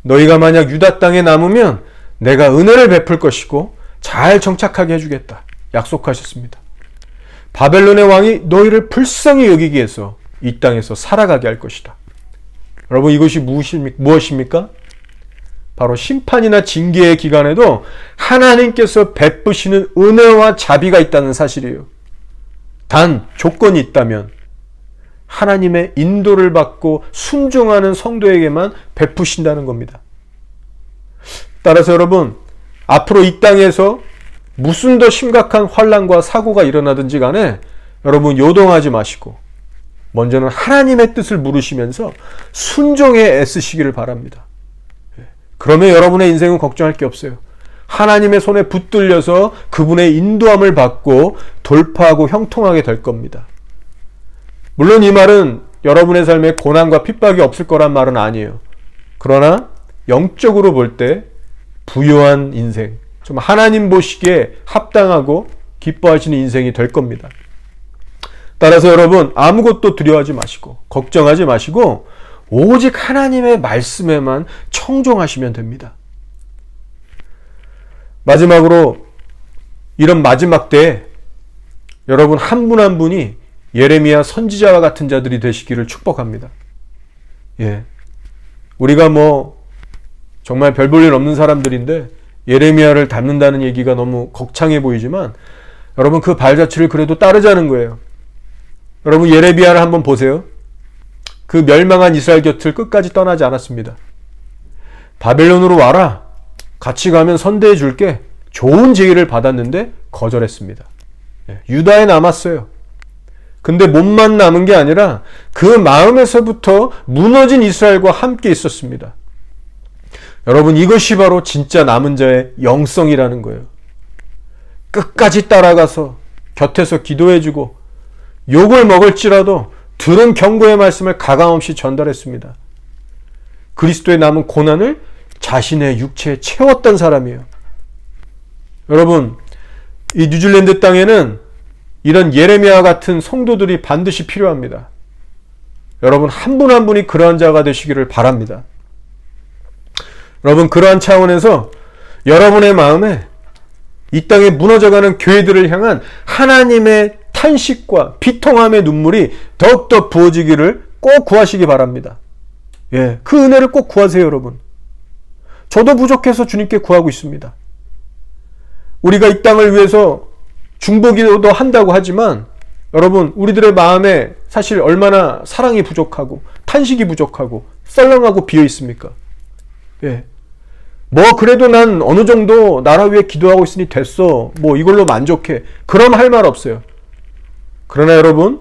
너희가 만약 유다 땅에 남으면 내가 은혜를 베풀 것이고 잘 정착하게 해주겠다 약속하셨습니다. 바벨론의 왕이 너희를 불쌍히 여기기 위해서 이 땅에서 살아가게 할 것이다. 여러분 이것이 무엇입니까? 바로 심판이나 징계의 기간에도 하나님께서 베푸시는 은혜와 자비가 있다는 사실이에요. 단 조건이 있다면 하나님의 인도를 받고 순종하는 성도에게만 베푸신다는 겁니다. 따라서 여러분 앞으로 이 땅에서 무슨 더 심각한 환난과 사고가 일어나든지 간에 여러분 요동하지 마시고 먼저는 하나님의 뜻을 물으시면서 순종에 애쓰시기를 바랍니다. 그러면 여러분의 인생은 걱정할 게 없어요. 하나님의 손에 붙들려서 그분의 인도함을 받고 돌파하고 형통하게 될 겁니다. 물론 이 말은 여러분의 삶에 고난과 핍박이 없을 거란 말은 아니에요. 그러나 영적으로 볼 때 부요한 인생, 좀 하나님 보시기에 합당하고 기뻐하시는 인생이 될 겁니다. 따라서 여러분 아무것도 두려워하지 마시고 걱정하지 마시고 오직 하나님의 말씀에만 청종하시면 됩니다. 마지막으로 이런 마지막 때에 여러분 한 분 한 분이 예레미야 선지자와 같은 자들이 되시기를 축복합니다. 우리가 정말 별 볼 일 없는 사람들인데 예레미야를 닮는다는 얘기가 너무 거창해 보이지만 여러분 그 발자취를 그래도 따르자는 거예요. 여러분 예레미야를 한번 보세요. 그 멸망한 이스라엘 곁을 끝까지 떠나지 않았습니다. 바벨론으로 와라. 같이 가면 선대해 줄게. 좋은 제의를 받았는데 거절했습니다. 유다에 남았어요. 근데 몸만 남은 게 아니라 그 마음에서부터 무너진 이스라엘과 함께 있었습니다. 여러분 이것이 바로 진짜 남은 자의 영성이라는 거예요. 끝까지 따라가서 곁에서 기도해주고 욕을 먹을지라도 들은 경고의 말씀을 가감없이 전달했습니다. 그리스도의 남은 고난을 자신의 육체에 채웠던 사람이에요. 여러분 이 뉴질랜드 땅에는 이런 예레미야 같은 성도들이 반드시 필요합니다. 여러분 한 분 한 분이 그러한 자가 되시기를 바랍니다. 여러분 그러한 차원에서 여러분의 마음에 이 땅에 무너져가는 교회들을 향한 하나님의 탄식과 비통함의 눈물이 더욱더 부어지기를 꼭 구하시기 바랍니다. 그 은혜를 꼭 구하세요 여러분. 저도 부족해서 주님께 구하고 있습니다. 우리가 이 땅을 위해서 중보기도도 한다고 하지만 여러분 우리들의 마음에 사실 얼마나 사랑이 부족하고 탄식이 부족하고 썰렁하고 비어 있습니까? 그래도 난 어느 정도 나라 위해 기도하고 있으니 됐어. 이걸로 만족해. 그럼 할 말 없어요. 그러나 여러분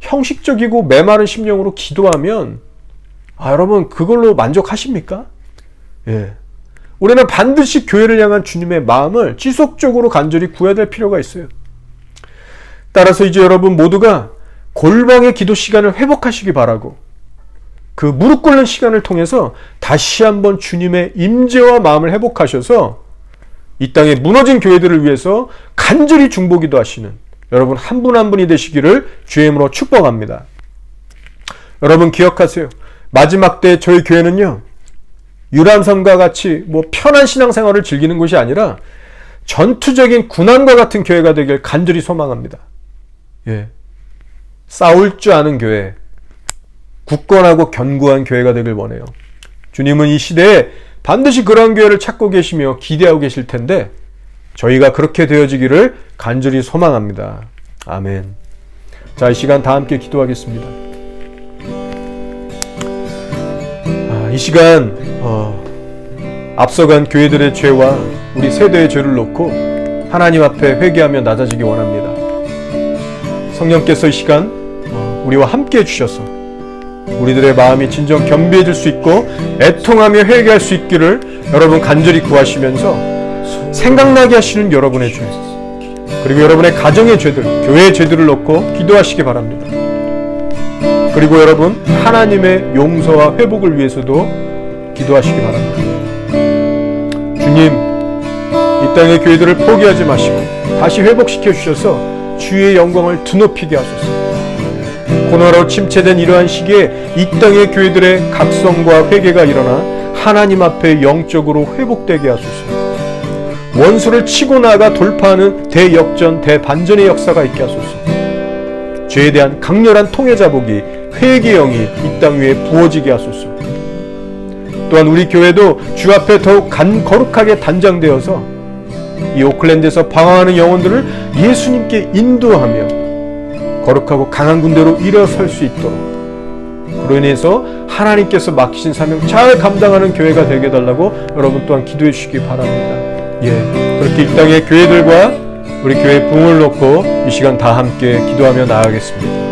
형식적이고 메마른 심령으로 기도하면 여러분 그걸로 만족하십니까? 우리는 반드시 교회를 향한 주님의 마음을 지속적으로 간절히 구해야 될 필요가 있어요. 따라서 이제 여러분 모두가 골방의 기도 시간을 회복하시기 바라고 그 무릎 꿇는 시간을 통해서 다시 한번 주님의 임재와 마음을 회복하셔서 이 땅에 무너진 교회들을 위해서 간절히 중보기도 하시는 여러분 한 분 한 분이 되시기를 주의 이름으로 축복합니다. 여러분 기억하세요. 마지막 때 저희 교회는요 유람선과 같이 편한 신앙생활을 즐기는 것이 아니라 전투적인 군함과 같은 교회가 되길 간절히 소망합니다. 예. 싸울 줄 아는 교회, 굳건하고 견고한 교회가 되길 원해요. 주님은 이 시대에 반드시 그러한 교회를 찾고 계시며 기대하고 계실 텐데 저희가 그렇게 되어지기를 간절히 소망합니다. 아멘. 자, 이 시간 다 함께 기도하겠습니다. 이 시간 앞서간 교회들의 죄와 우리 세대의 죄를 놓고 하나님 앞에 회개하며 낮아지기 원합니다. 성령께서 이 시간 우리와 함께 해주셔서 우리들의 마음이 진정 겸비해질 수 있고 애통하며 회개할 수 있기를 여러분 간절히 구하시면서 생각나게 하시는 여러분의 죄, 그리고 여러분의 가정의 죄들, 교회의 죄들을 놓고 기도하시기 바랍니다. 그리고 여러분 하나님의 용서와 회복을 위해서도 기도하시기 바랍니다. 주님, 이 땅의 교회들을 포기하지 마시고 다시 회복시켜 주셔서 주의 영광을 드높이게 하소서. 코로나로 침체된 이러한 시기에 이 땅의 교회들의 각성과 회개가 일어나 하나님 앞에 영적으로 회복되게 하소서. 원수를 치고 나가 돌파하는 대역전, 대반전의 역사가 있게 하소서. 죄에 대한 강렬한 통해자복이, 회개의 영이 이 땅 위에 부어지게 하소서. 또한 우리 교회도 주 앞에 더욱 거룩하게 단장되어서 이 오클랜드에서 방황하는 영혼들을 예수님께 인도하며 거룩하고 강한 군대로 일어설 수 있도록, 그로 인해서 하나님께서 맡기신 사명 잘 감당하는 교회가 되게 해달라고 여러분 또한 기도해 주시기 바랍니다. 그렇게 이 땅의 교회들과 우리 교회 부흥을 놓고 이 시간 다 함께 기도하며 나아가겠습니다.